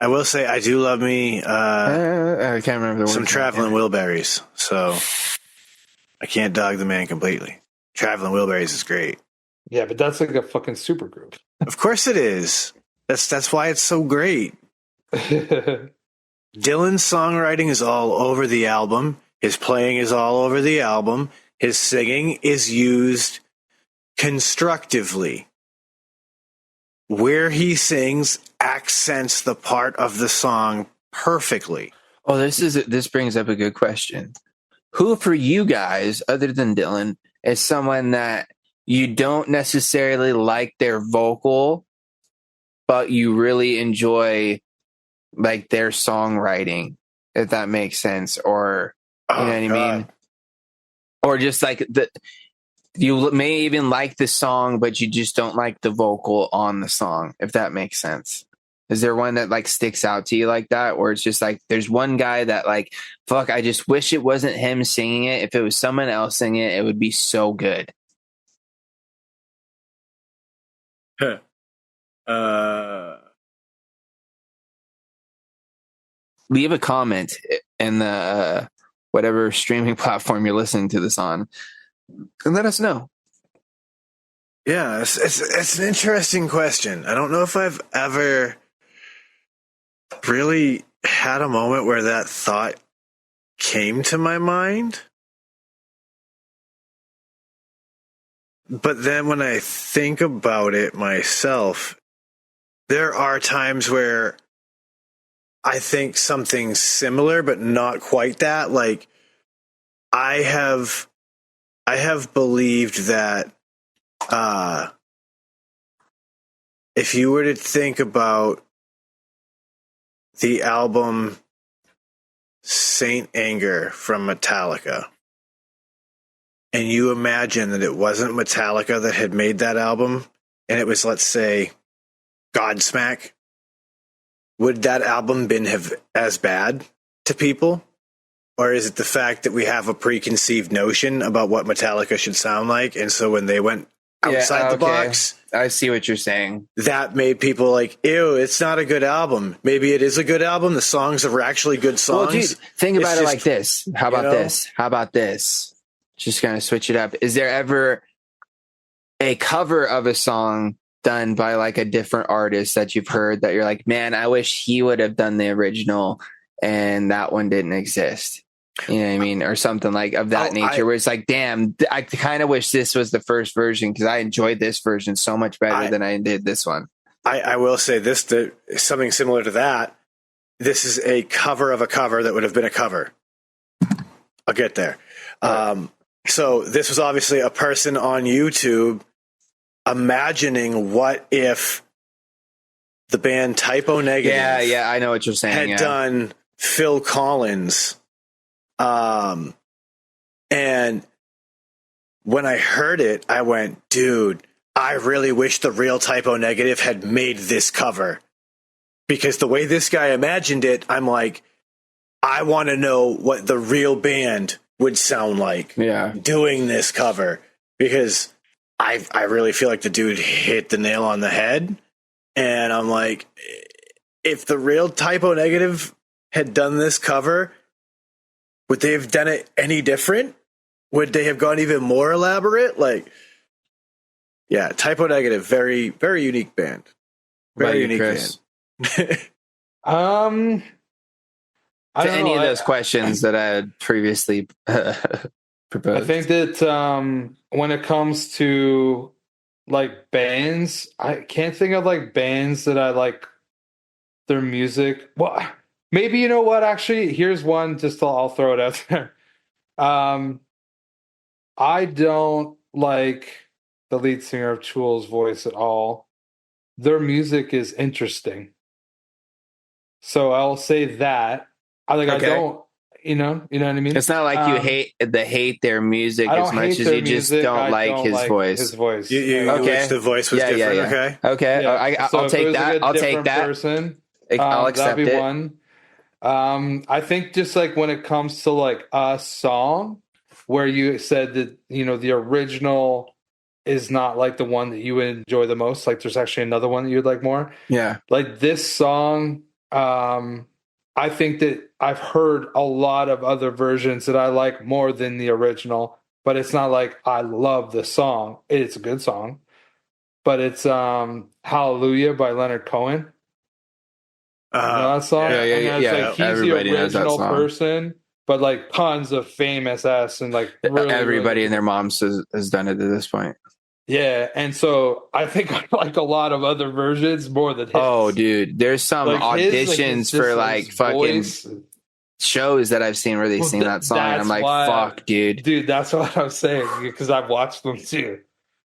I will say I do love me I can't remember some Traveling Wilburys, so I can't dog the man completely. Traveling Wilburys is great. Yeah, but that's like a fucking super group. Of course it is. That's why it's so great. Dylan's songwriting is all over the album. His playing is all over the album. His singing is used constructively. Where he sings accents the part of the song perfectly. Oh, this brings up a good question. Who for you guys, other than Dylan, is someone that you don't necessarily like their vocal, but you really enjoy like their songwriting, if that makes sense? Or you know what I mean? Or just like you may even like the song, but you just don't like the vocal on the song, if that makes sense. Is there one that like sticks out to you like that? Or it's just like, there's one guy that like, fuck, I just wish it wasn't him singing it. If it was someone else singing it, it would be so good. Leave a comment in the whatever streaming platform you're listening to this on, and let us know. Yeah, it's an interesting question. I don't know if I've ever really had a moment where that thought came to my mind. But then when I think about it myself, there are times where I think something similar, but not quite that. Like, I have believed that if you were to think about the album Saint Anger from Metallica, and you imagine that it wasn't Metallica that had made that album, and it was, let's say, Godsmack, would that album been have as bad to people? Or is it the fact that we have a preconceived notion about what Metallica should sound like, and so when they went outside the box, I see what you're saying. that made people like, ew, it's not a good album. Maybe it is a good album. The songs are actually good songs. Well, dude, think about it like this. How about this? How about this? Just kind of switch it up. Is there ever a cover of a song done by like a different artist that you've heard that you're like, man, I wish he would have done the original and that one didn't exist? You know what I mean? Or something like of that nature, where it's like, damn, I kind of wish this was the first version because I enjoyed this version so much better than I did this one. I will say this, something similar to that. This is a cover of a cover that would have been a cover. I'll get there. So this was obviously a person on YouTube imagining what if the band Typo Negative I know what you're saying, had done Phil Collins. And when I heard it, I went, dude, I really wish the real Typo Negative had made this cover. Because the way this guy imagined it, I'm like, I want to know what the real band would sound like doing this cover. Because I really feel like the dude hit the nail on the head. And I'm like, if the real Typo Negative had done this cover, would they have done it any different? Would they have gone even more elaborate? Like, yeah, Typo Negative, very, very unique band. Very unique band. I to any of those questions that I had previously proposed. I think that when it comes to like bands, I can't think of like bands that I like their music. Well, maybe, you know what? Actually, here's one. Just I'll throw it out there. I don't like the lead singer of Tool's voice at all. Their music is interesting, so I'll say that. I don't. You know what I mean? It's not like you hate their music as much as you just don't like his voice. His voice. You wish the voice was different. Okay. Yeah. I'll take that. I'll take that. Person, I'll accept that'd be it. one. I think just like when it comes to like a song where you said that, you know, the original is not like the one that you would enjoy the most. Like there's actually another one that you'd like more. Yeah. Like this song, I think that I've heard a lot of other versions that I like more than the original, but it's not like I love the song. It's a good song, but it's Hallelujah by Leonard Cohen. You know that song? Yeah. Like he's Everybody the knows that original song. person, but like tons of famous ass and like really, everybody and their moms has done it to this point. Yeah, and so I think I like a lot of other versions more than his. Oh, dude, there's some Like auditions for like fucking voice. shows that I've seen where they sing that song, and I'm like, fuck, dude. Dude, that's what I'm saying because I've watched them too.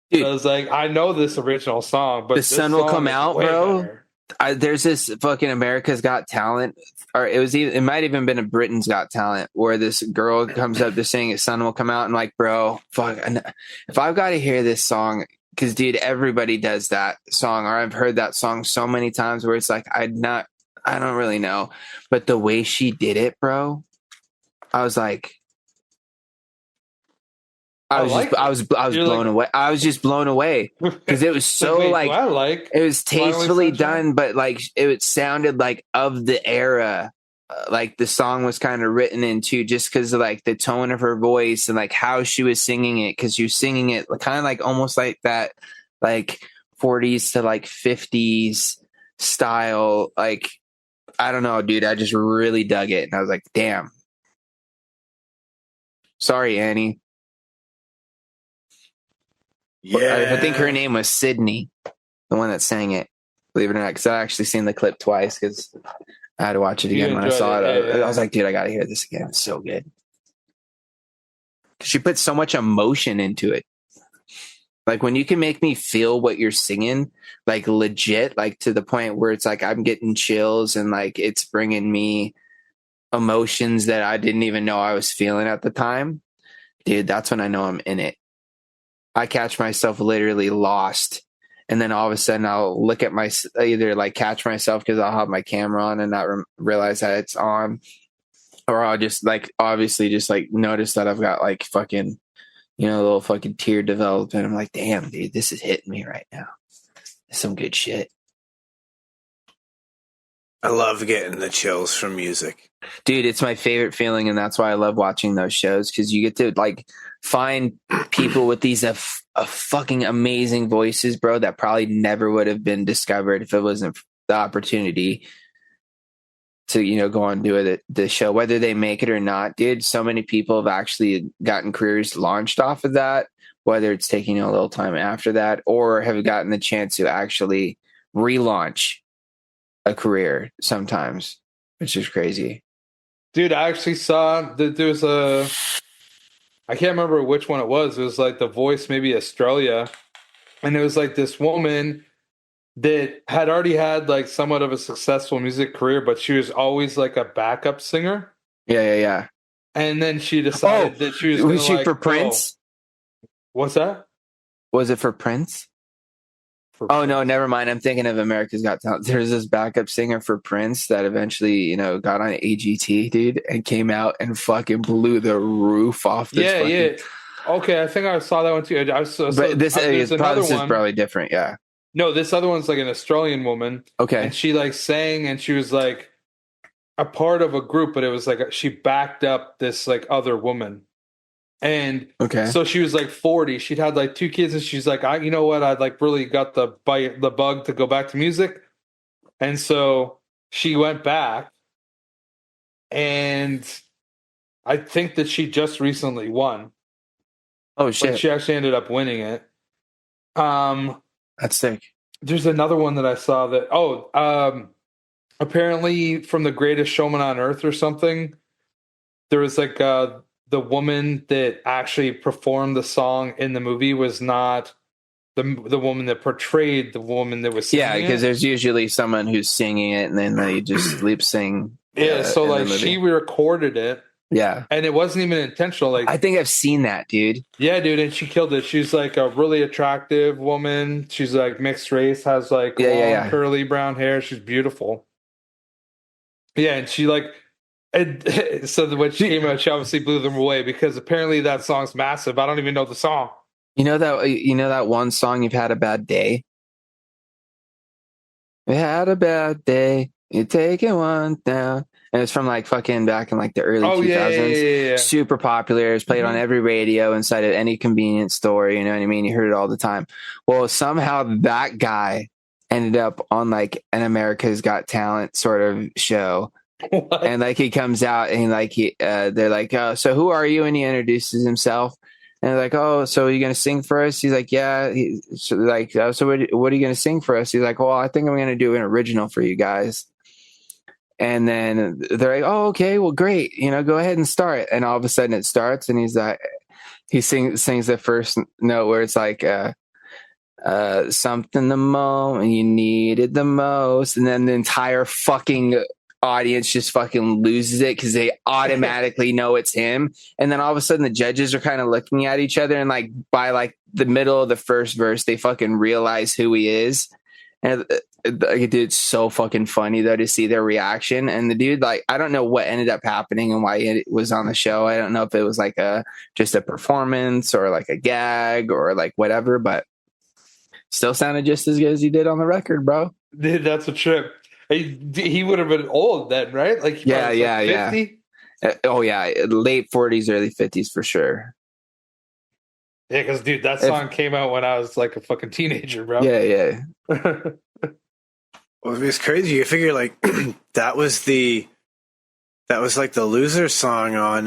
Dude, I was like, I know this original song, but The Sun Will Come Out, bro. Better. There's this fucking America's Got Talent, or it might even been a Britain's Got Talent, where this girl comes up to sing "The Sun Will Come Out." I'm like, bro, fuck. If I've got to hear this song, because dude, everybody does that song, or I've heard that song so many times where it's like I don't really know, but the way she did it, bro, I was like. I was blown away. I was just blown away because it was so it was tastefully done, but like it sounded like of the era, like the song was kind of written into, just because of like the tone of her voice and like how she was singing it, because she was singing it kind of like almost like that like 40s to like 50s style. Like, I don't know, dude. I just really dug it. And I was like, damn. Sorry, Annie. Yeah. I think her name was Sydney, the one that sang it. Believe it or not, because I actually seen the clip twice because I had to watch it again when I saw it. I was like, dude, I got to hear this again. It's so good. She put so much emotion into it. Like when you can make me feel what you're singing, like legit, like to the point where it's like I'm getting chills and like it's bringing me emotions that I didn't even know I was feeling at the time. Dude, that's when I know I'm in it. I catch myself literally lost. And then all of a sudden I'll look at either like catch myself because I'll have my camera on and not realize that it's on. Or I'll just like, obviously just like notice that I've got like fucking, a little fucking tear developing. I'm like, damn, dude, this is hitting me right now. Some good shit. I love getting the chills from music. Dude, it's my favorite feeling, and that's why I love watching those shows, because you get to like find people with these fucking amazing voices, bro, that probably never would have been discovered if it wasn't the opportunity to, go on and do the show, whether they make it or not, dude. So many people have actually gotten careers launched off of that, whether it's taking a little time after that or have gotten the chance to actually relaunch a career sometimes, which is crazy. Dude, I actually saw that there was I can't remember which one it was. It was like The Voice, maybe Australia. And it was like this woman that had already had like somewhat of a successful music career, but she was always like a backup singer. Yeah. And then she decided that she was she for Prince? What's that? Was it for Prince? No, never mind. I'm thinking of America's Got Talent. There's this backup singer for Prince that eventually, got on AGT, dude, and came out and fucking blew the roof off this. Yeah. Okay, I think I saw that one too. This is probably different. Yeah. No, this other one's like an Australian woman. Okay. And she like sang, and she was like a part of a group, but it was like she backed up this like other woman. And so she was like 40. She'd had like 2 kids, and she's like, you know what? I'd like really got the bug to go back to music. And so she went back, and I think that she just recently won. Oh shit! Like, she actually ended up winning it. That's sick. There's another one that I saw that apparently from The Greatest Showman on Earth or something, there was like the woman that actually performed the song in the movie was not the woman that portrayed the woman that was singing. Yeah, because there's usually someone who's singing it and then they just lip sing. Yeah, so like she recorded it. Yeah. And it wasn't even intentional. Like, I think I've seen that, dude. Yeah, dude, and she killed it. She's like a really attractive woman. She's like mixed race, has like long curly brown hair. She's beautiful. Yeah, and she like so when she came out, she obviously blew them away because apparently that song's massive. I don't even know the song. You know that one song, You've Had a Bad Day? We had a bad day. You're taking one down. And it's from like fucking back in like the early 2000s. Yeah. Super popular. It's played on every radio inside of any convenience store. You know what I mean? You heard it all the time. Well, somehow that guy ended up on like an America's Got Talent sort of show. What? And like he comes out and like they're like, oh, so who are you? And he introduces himself. And they're like, oh, so are you going to sing for us? He's like, yeah. So what are you going to sing for us? He's like, well, I think I'm going to do an original for you guys. And then they're like, oh, okay, well, great. Go ahead and start. And all of a sudden it starts and he's like, he sings the first note where it's like, something the moment you needed the most. And then the entire fucking audience just fucking loses it because they automatically know it's him. And then all of a sudden the judges are kind of looking at each other and like by like the middle of the first verse, they fucking realize who he is. And dude, it's so fucking funny though to see their reaction. And the dude, like, I don't know what ended up happening and why it was on the show. I don't know if it was like just a performance or like a gag or like whatever, but still sounded just as good as he did on the record, bro. Dude, that's a trip. He would have been old then, right? Like, yeah. Oh yeah, late 40s, early 50s for sure. Yeah, because dude, that song came out when I was like a fucking teenager, bro. Yeah. Well, it's crazy. You figure like that was like the loser song on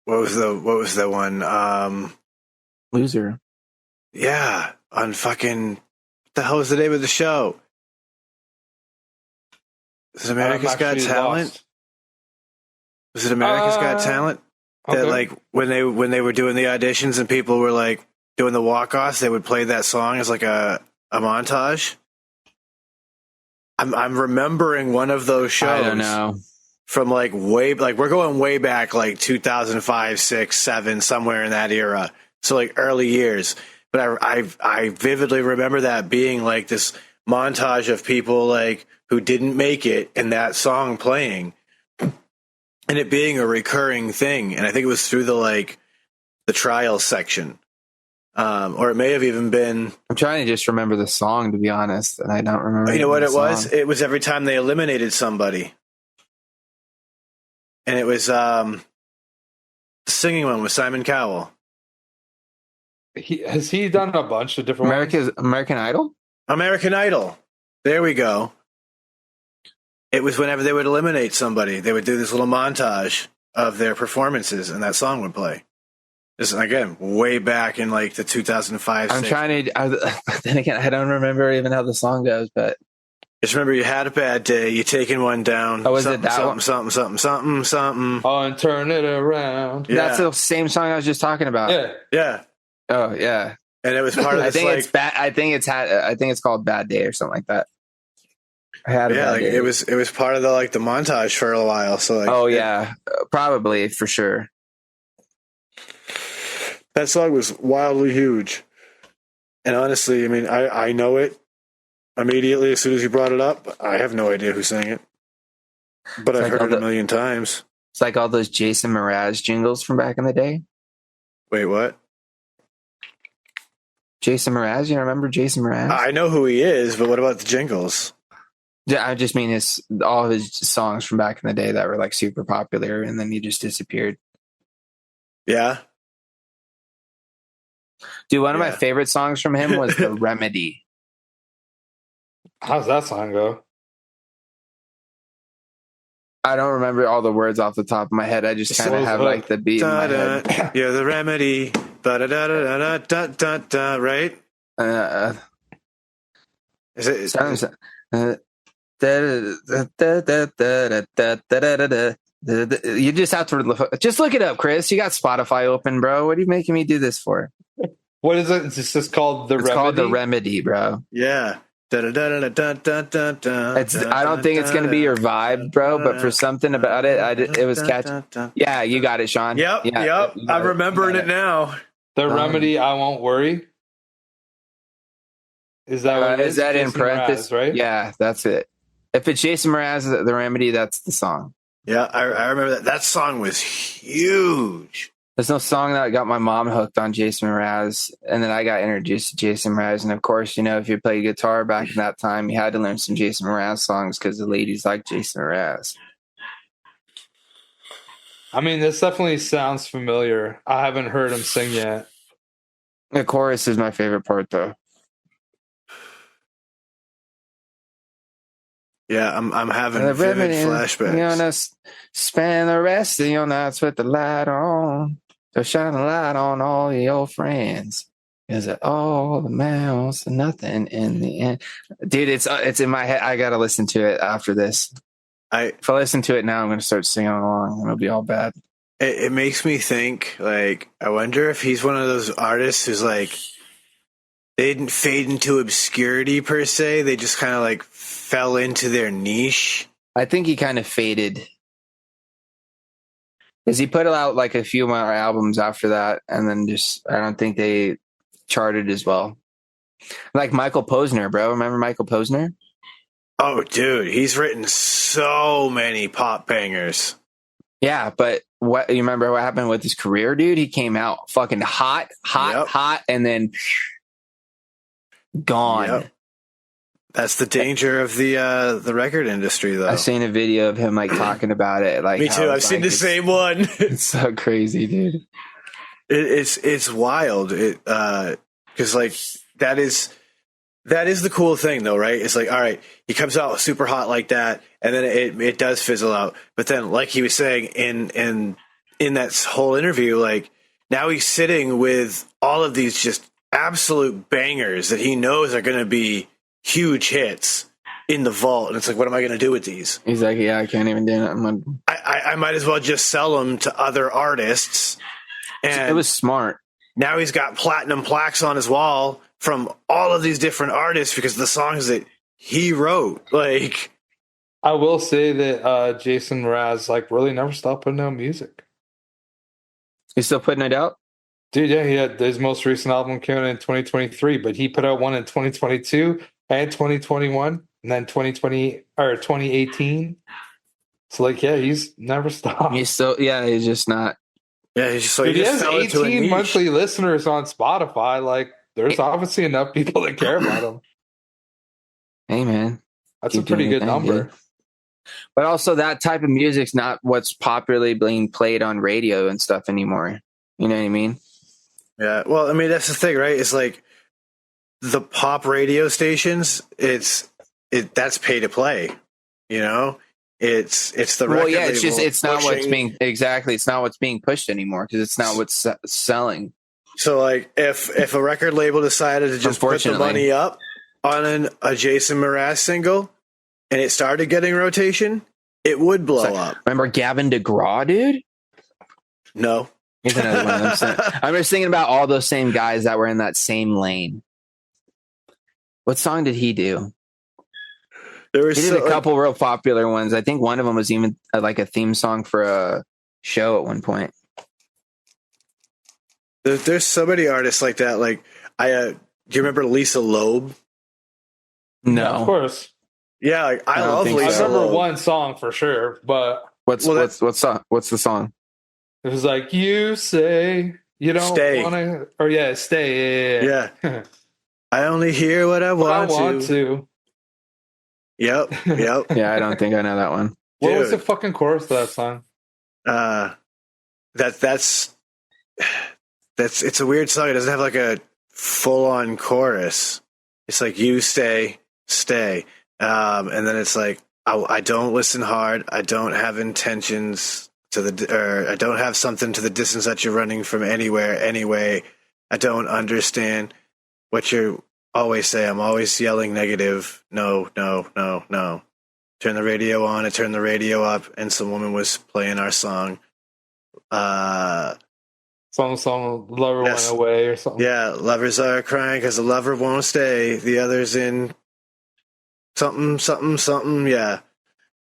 what was the one? Loser. Yeah, on fucking what the hell was the name of the show? Is it America's Got Talent? Lost. Was it America's Got Talent? Okay. That like when they were doing the auditions and people were like doing the walk-offs, they would play that song as like a montage. I'm remembering one of those shows. I don't know. From like we're going way back, like 2005, 6, 7, somewhere in that era. So like early years. But I vividly remember that being like this montage of people like who didn't make it and that song playing. And it being a recurring thing. And I think it was through the trial section. Or it may have even been... I'm trying to just remember the song, to be honest. And I don't remember. You know what it was? It was every time they eliminated somebody. And it was the singing one with Simon Cowell. Has he done a bunch of different American Idol? American Idol. There we go. It was whenever they would eliminate somebody, they would do this little montage of their performances, and that song would play. This is, again, way back in like the 2005. I'm trying to. Then again, I don't remember even how the song goes, but just remember, you had a bad day. You taking one down. Oh, was it that one? Something. Oh, and turn it around. Yeah. That's the same song I was just talking about. Yeah. Oh, yeah. And it was part of this, it's bad. I think it's called Bad Day or something like that. It was part of the montage for a while. So probably for sure. That song was wildly huge. And honestly, I mean, I know it immediately as soon as you brought it up. I have no idea who sang it, but I've heard it a million times. It's like all those Jason Mraz jingles from back in the day. Wait, what? Jason Mraz? You remember Jason Mraz? I know who he is, but what about the jingles? Yeah, I just mean all of his songs from back in the day that were like super popular, and then he just disappeared. Yeah. Dude, one of my favorite songs from him was The Remedy. How's that song go? I don't remember all the words off the top of my head. I just kind of have like the beat in my head. Yeah, The Remedy. Da-da-da-da-da-da-da-da, right? Is it? You just have to just look it up, Chris. You got Spotify open, bro. What are you making me do this for? What is it? It's just called The Remedy? It's called The Remedy, bro. Yeah. I don't think it's going to be your vibe, bro, but for something about it, it was catchy. Yeah, you got it, Sean. Yep. I'm remembering it now. The Remedy, I Won't Worry. Is that what it is? Is that Jason in parentheses? Mraz, right? Yeah, that's it. If it's Jason Mraz, The Remedy, that's the song. Yeah, I remember that. That song was huge. There's no song that got my mom hooked on Jason Mraz, and then I got introduced to Jason Mraz. And of course, if you played guitar back in that time, you had to learn some Jason Mraz songs because the ladies like Jason Mraz. I mean, this definitely sounds familiar. I haven't heard him sing yet. The chorus is my favorite part, though. Yeah, I'm having vivid flashbacks. You wanna spend the rest of your nights with the light on, so shine a light on all your friends. Is it all amounts to nothing in the end? Dude, it's in my head. I gotta listen to it after this. If I listen to it now, I'm gonna start singing along, and it'll be all bad. It makes me think, I wonder if he's one of those artists who's they didn't fade into obscurity per se. They just kind of fell into their niche. I think he kind of faded because he put out a few more albums after that, and then I don't think they charted as well. Like Michael Posner, bro. Remember Michael Posner? Oh, dude, he's written so many pop bangers. Yeah, but you remember what happened with his career, dude? He came out fucking hot, and then gone. Yep. That's the danger of the record industry, though. I've seen a video of him talking about it. Me too. I've seen the same one. It's so crazy, dude. It's wild. Because like that is the cool thing though, right? It's like, all right, he comes out super hot like that, and then it does fizzle out. But then, like he was saying in that whole interview, like now he's sitting with all of these just absolute bangers that he knows are going to be huge hits in the vault, and it's like, what am I going to do with these? He's like, yeah, I can't even do it. I might as well just sell them to other artists. And it was smart. Now he's got platinum plaques on his wall from all of these different artists because of the songs that he wrote. Like, I will say that Jason Mraz like really never stopped putting out music. He's still putting it out? Dude, yeah, he had his most recent album came out in 2023, but he put out one in 2022 and 2021, and then 2020 or 2018. So, like, yeah, he's never stopped. He's just not. Yeah, he's just, so dude, he has 18 monthly listeners on Spotify. Like, there's obviously enough people that care about him. Hey, man. That's a pretty good number. Dude. But also, that type of music's not what's popularly being played on radio and stuff anymore. You know what I mean? Yeah. Well, I mean, that's the thing, right? It's like the pop radio stations. That's pay to play. You know, it's the record. Well, yeah. It's just it's not what's being It's not what's being pushed anymore because it's not what's selling. So, like, if a record label decided to just put the money up on a Jason Mraz single, and it started getting rotation, it would blow up. Remember Gavin DeGraw, dude? No. He's another one of them. I'm just thinking about all those same guys that were in that same lane. What song did he do? He did a couple real popular ones. I think one of them was even like a theme song for a show at one point. There's so many artists like that. Like, do you remember Lisa Loeb? No, of course. Yeah, like, I love Lisa. I remember one song for sure, but what's the song? It was like, you say you don't want to, or stay. Yeah. I only hear what I want to. Yep. Yeah, I don't think I know that one. What was the fucking chorus to that song? That's it's a weird song. It doesn't have like a full on chorus. It's like, you stay. And then it's like, I don't listen hard. I don't have intentions I don't have something to the distance that you're running from anywhere. Anyway, I don't understand what you always say. I'm always yelling negative. No. Turn the radio on. I turned the radio up, and some woman was playing our song. Some lover went away or something. Yeah, lovers are crying because the lover won't stay. The other's in something. Yeah,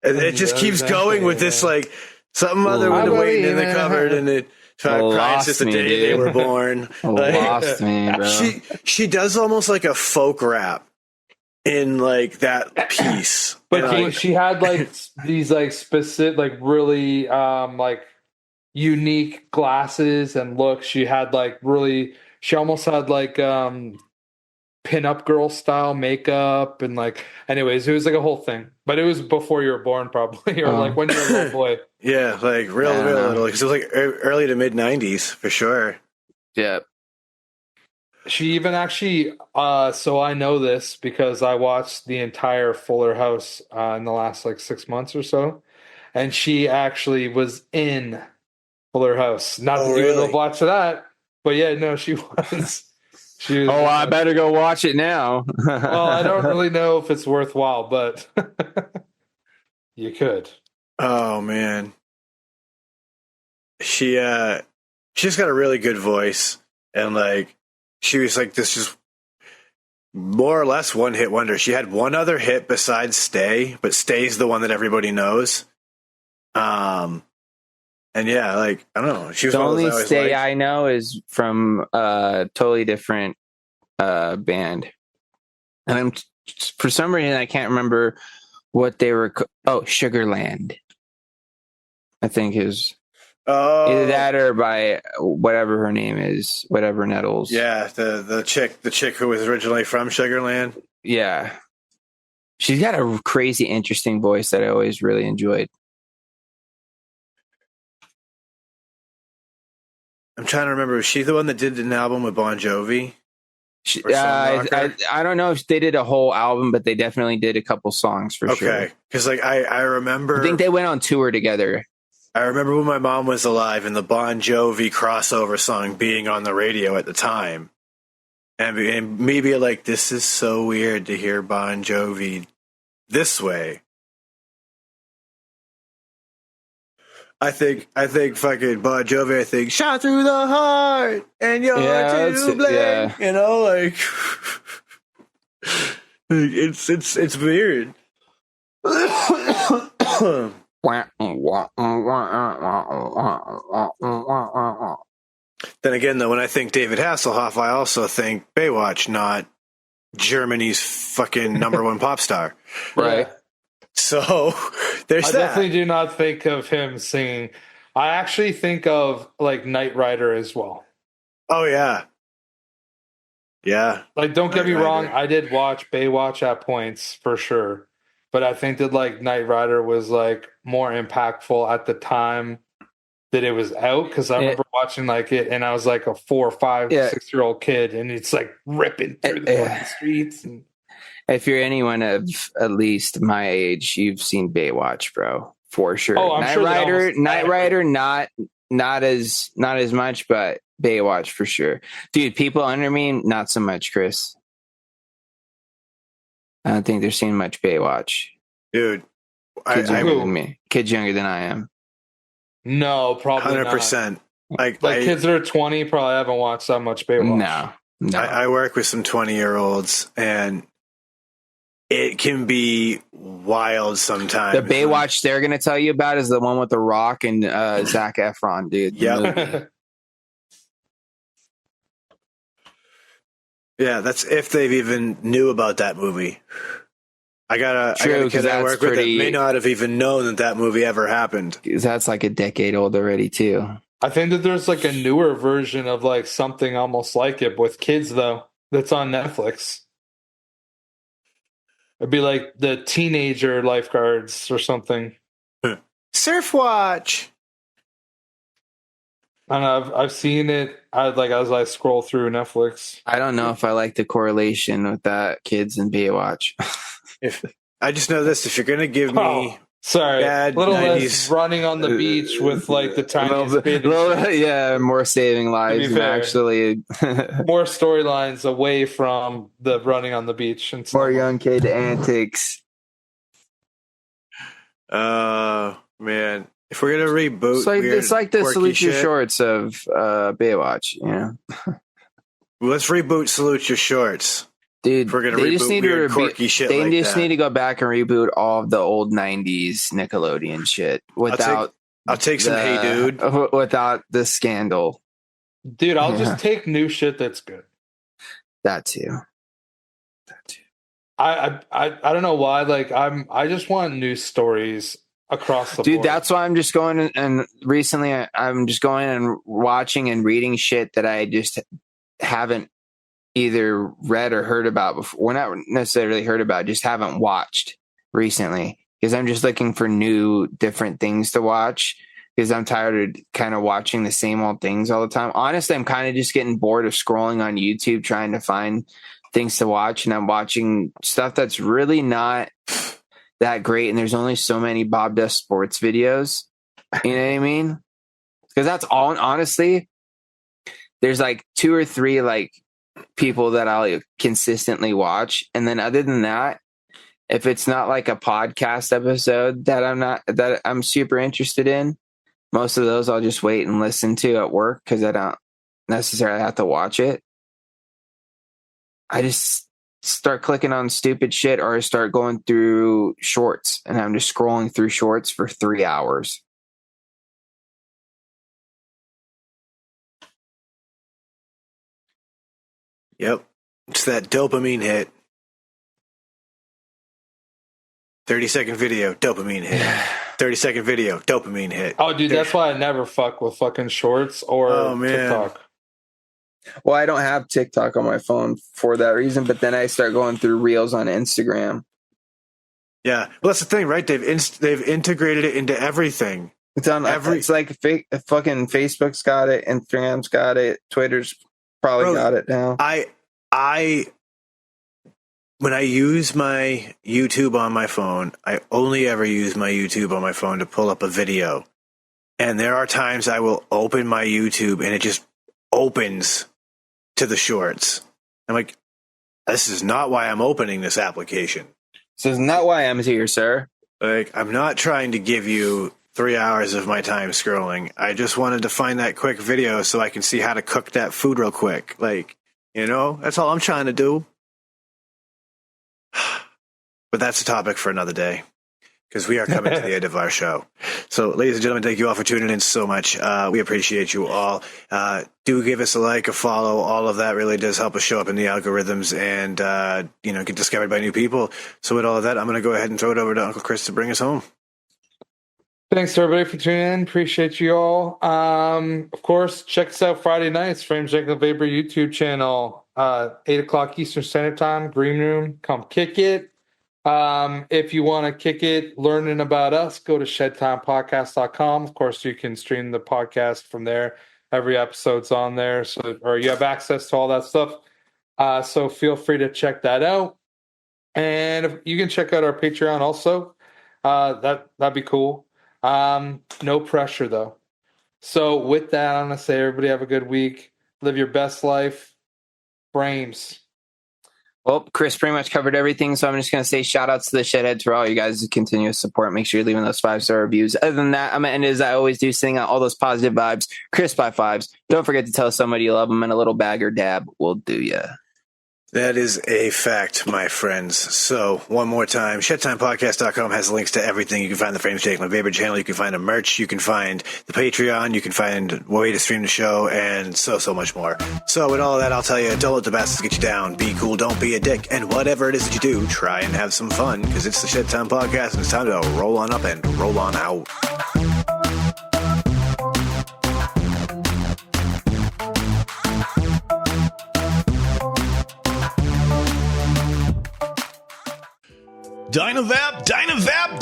it just keeps going with this, like, something other woman waiting in the cupboard, and it crying since the day they were born. Lost me, bro. She does almost like a folk rap in like that piece. But she had like these like specific, like really like unique glasses and looks. She had like she almost had like pinup girl style makeup, and like, anyways, it was like a whole thing. But it was before you were born, probably, or like when you were a little boy. Yeah, like real little, because it was like early to mid 90s for sure. Yeah. She even actually, so I know this because I watched the entire Fuller House in the last like 6 months or so, and she actually was in Fuller House. Not that you would have watched that, but yeah, no, she was. She was. Oh, I better go watch it now. Well, I don't really know if it's worthwhile, but you could. Oh man, she's got a really good voice, and like, she was like this just more or less one hit wonder. She had one other hit besides Stay, but Stay's the one that everybody knows. And yeah, like, I don't know. She was the only Stay liked. I know is from a totally different band, and for some reason I can't remember what they were. Sugarland, I think is either that or by whatever her name is, whatever Nettles. Yeah, the chick who was originally from Sugarland. Yeah, she's got a crazy, interesting voice that I always really enjoyed. I'm trying to remember. Was she the one that did an album with Bon Jovi? I don't know if they did a whole album, but they definitely did a couple songs for sure. Okay, because like I remember. I think they went on tour together. I remember when my mom was alive and the Bon Jovi crossover song being on the radio at the time, and me be like, "This is so weird to hear Bon Jovi this way." I think fucking Bon Jovi. I think shot through the heart and you're to blame. Yeah. You know, like it's weird. Then again, though, when I think David Hasselhoff, I also think Baywatch, not Germany's fucking number one pop star. Right. So there's that. I definitely do not think of him singing. I actually think of like Knight Rider as well. Oh yeah. Yeah. Like, don't get me wrong, I did watch Baywatch at points for sure. But I think that like Knight Rider was like more impactful at the time that it was out, because I remember watching like it and I was like a 4, 5, 6-year-old kid, and it's like ripping through the streets. And if you're anyone of at least my age, you've seen Baywatch, bro, for sure. Oh, I'm sure Knight Rider, not as much, but Baywatch for sure, dude. People under me, not so much, Chris. I don't think they're seeing much Baywatch, dude. Kids younger than me. Kids younger than I am. No, probably 100%. Like kids that are 20 probably haven't watched that much Baywatch. No. I work with some 20-year-olds, and it can be wild sometimes. The Baywatch they're going to tell you about is the one with The Rock and Zac Efron, dude. Yep. Yeah, that's if they've even knew about that movie. I got a kid I work with that may not have even known that movie ever happened. That's like a decade old already, too. I think that there's like a newer version of like something almost like it with kids, though, that's on Netflix. It'd be like the Teenager Lifeguards or something. Surf Watch. I don't know. I've seen it. As I scroll through Netflix. I don't know if I like the correlation with that kids and Baywatch. If I just know this, if you're gonna give me little 90s, less running on the beach with like the tiniest more saving lives and actually more storylines away from the running on the beach and more young kid antics. Man, if we're gonna reboot, it's like the Salute Your shit, Shorts of Baywatch, you know. Let's reboot Salute Your Shorts. Dude, we're gonna reboot quirky shit. They just need to go back and reboot all of the old '90s Nickelodeon shit without. I'll take some Hey Dude without the scandal. Dude, I'll just take new shit that's good. That too. I don't know why. Like I just want news stories across the board. Dude, that's why I'm just going and recently I'm just going and watching and reading shit that I just haven't either read or heard about before. Well, not necessarily heard about, just haven't watched recently, because I'm just looking for new, different things to watch, because I'm tired of kind of watching the same old things all the time. Honestly, I'm kind of just getting bored of scrolling on YouTube trying to find things to watch, and I'm watching stuff that's really not that great, and there's only so many Bob Dust sports videos. You know what I mean? Because that's all, honestly, there's like 2 or 3 like people that I'll consistently watch, and then other than that, if it's not like a podcast episode that I'm super interested in, most of those I'll just wait and listen to at work, because I don't necessarily have to watch it. I just start clicking on stupid shit, or I start going through shorts, and I'm just scrolling through shorts for 3 hours. Yep. It's that dopamine hit. 30-second video, dopamine hit. 30-second video, dopamine hit. Oh, dude, that's why I never fuck with fucking shorts or TikTok. Well, I don't have TikTok on my phone for that reason, but then I start going through Reels on Instagram. Yeah. Well, that's the thing, right? They've integrated it into everything. It's on it's like fucking Facebook's got it, Instagram's got it, Twitter's probably got it now. When I use my YouTube on my phone, I only ever use my YouTube on my phone to pull up a video. And there are times I will open my YouTube and it just opens to the shorts. I'm like, this is not why I'm opening this application. This is not why I'm here, sir. Like, I'm not trying to give you 3 hours of my time scrolling. I just wanted to find that quick video so I can see how to cook that food real quick. Like, that's all I'm trying to do. But that's a topic for another day, because we are coming to the end of our show. So, ladies and gentlemen, thank you all for tuning in so much. We appreciate you all. Do give us a like, a follow. All of that really does help us show up in the algorithms and, get discovered by new people. So with all of that, I'm going to go ahead and throw it over to Uncle Chris to bring us home. Thanks, everybody, for tuning in. Appreciate you all. Of course, check us out Friday nights, Frames Jekyll Vapor YouTube channel, 8 o'clock Eastern Standard Time, Green Room. Come kick it. If you want to kick it, learning about us, go to shedtimepodcast.com. Of course, you can stream the podcast from there. Every episode's on there, or you have access to all that stuff. So feel free to check that out. And you can check out our Patreon also. That'd be cool. No pressure, though. So with that, I'm going to say everybody have a good week. Live your best life. Frames. Well, Chris pretty much covered everything, so I'm just going to say shout outs to the Shedheads for all you guys' continuous support. Make sure you're leaving those 5-star reviews. Other than that, I'm going to end as I always do, sending out all those positive vibes. Chris by 5s. Don't forget to tell somebody you love them, and a little bag or dab will do ya. That is a fact, my friends. So, one more time, ShedTimePodcast.com has links to everything. You can find the Frames Jake, my favorite channel. You can find a merch. You can find the Patreon. You can find a way to stream the show, and so much more. So, with all of that, I'll tell you, don't let the bastards get you down. Be cool, don't be a dick. And whatever it is that you do, try and have some fun, because it's the ShedTime Podcast, and it's time to roll on up and roll on out.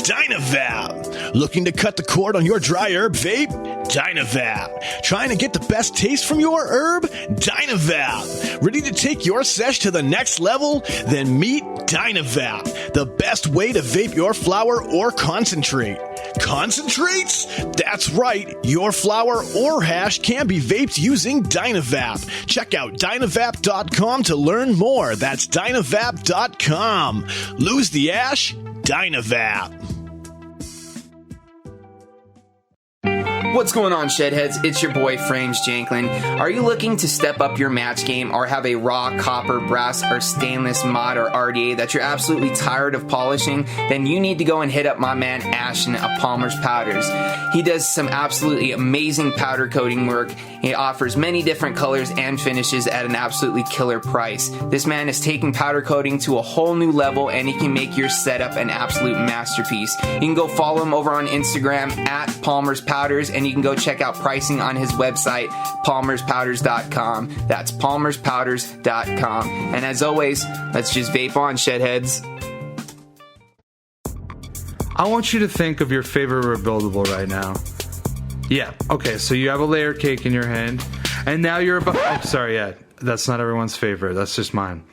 Dynavap. Looking to cut the cord on your dry herb vape? Dynavap. Trying to get the best taste from your herb? Dynavap. Ready to take your sesh to the next level? Then meet Dynavap, the best way to vape your flower or concentrate. Concentrates? That's right. Your flower or hash can be vaped using Dynavap. Check out Dynavap.com to learn more. That's Dynavap.com. Lose the ash? Dynavap. What's going on, Shedheads? It's your boy, Frames Janklin. Are you looking to step up your match game or have a raw copper, brass, or stainless mod or RDA that you're absolutely tired of polishing? Then you need to go and hit up my man Ashton at Palmer's Powders. He does some absolutely amazing powder coating work. He offers many different colors and finishes at an absolutely killer price. This man is taking powder coating to a whole new level, and he can make your setup an absolute masterpiece. You can go follow him over on Instagram at Palmer's Powders, and you can go check out pricing on his website, palmerspowders.com. That's palmerspowders.com. And as always, let's just vape on, Shedheads. I want you to think of your favorite rebuildable right now. Yeah, okay, so you have a layer cake in your hand, and now you're about... Oh, sorry, yeah, that's not everyone's favorite. That's just mine.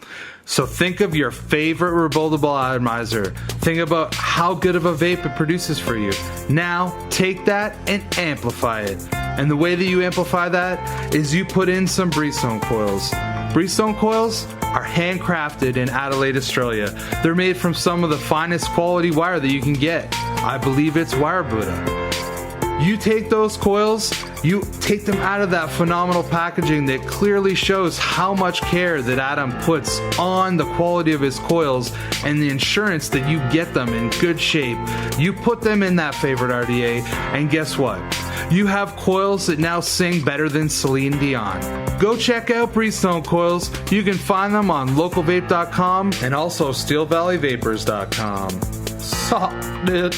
So think of your favorite rebuildable atomizer. Think about how good of a vape it produces for you. Now, take that and amplify it. And the way that you amplify that is you put in some Breezestone coils. Breezestone coils are handcrafted in Adelaide, Australia. They're made from some of the finest quality wire that you can get. I believe it's wire Buddha. You take those coils, you take them out of that phenomenal packaging that clearly shows how much care that Adam puts on the quality of his coils and the assurance that you get them in good shape. You put them in that favorite RDA, and guess what? You have coils that now sing better than Celine Dion. Go check out Breezestone coils. You can find them on localvape.com and also steelvalleyvapors.com. Solid.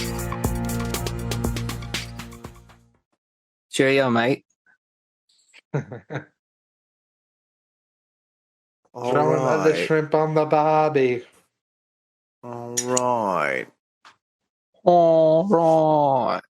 Cheerio, mate. Throwing the shrimp on the barbie. All right. All right.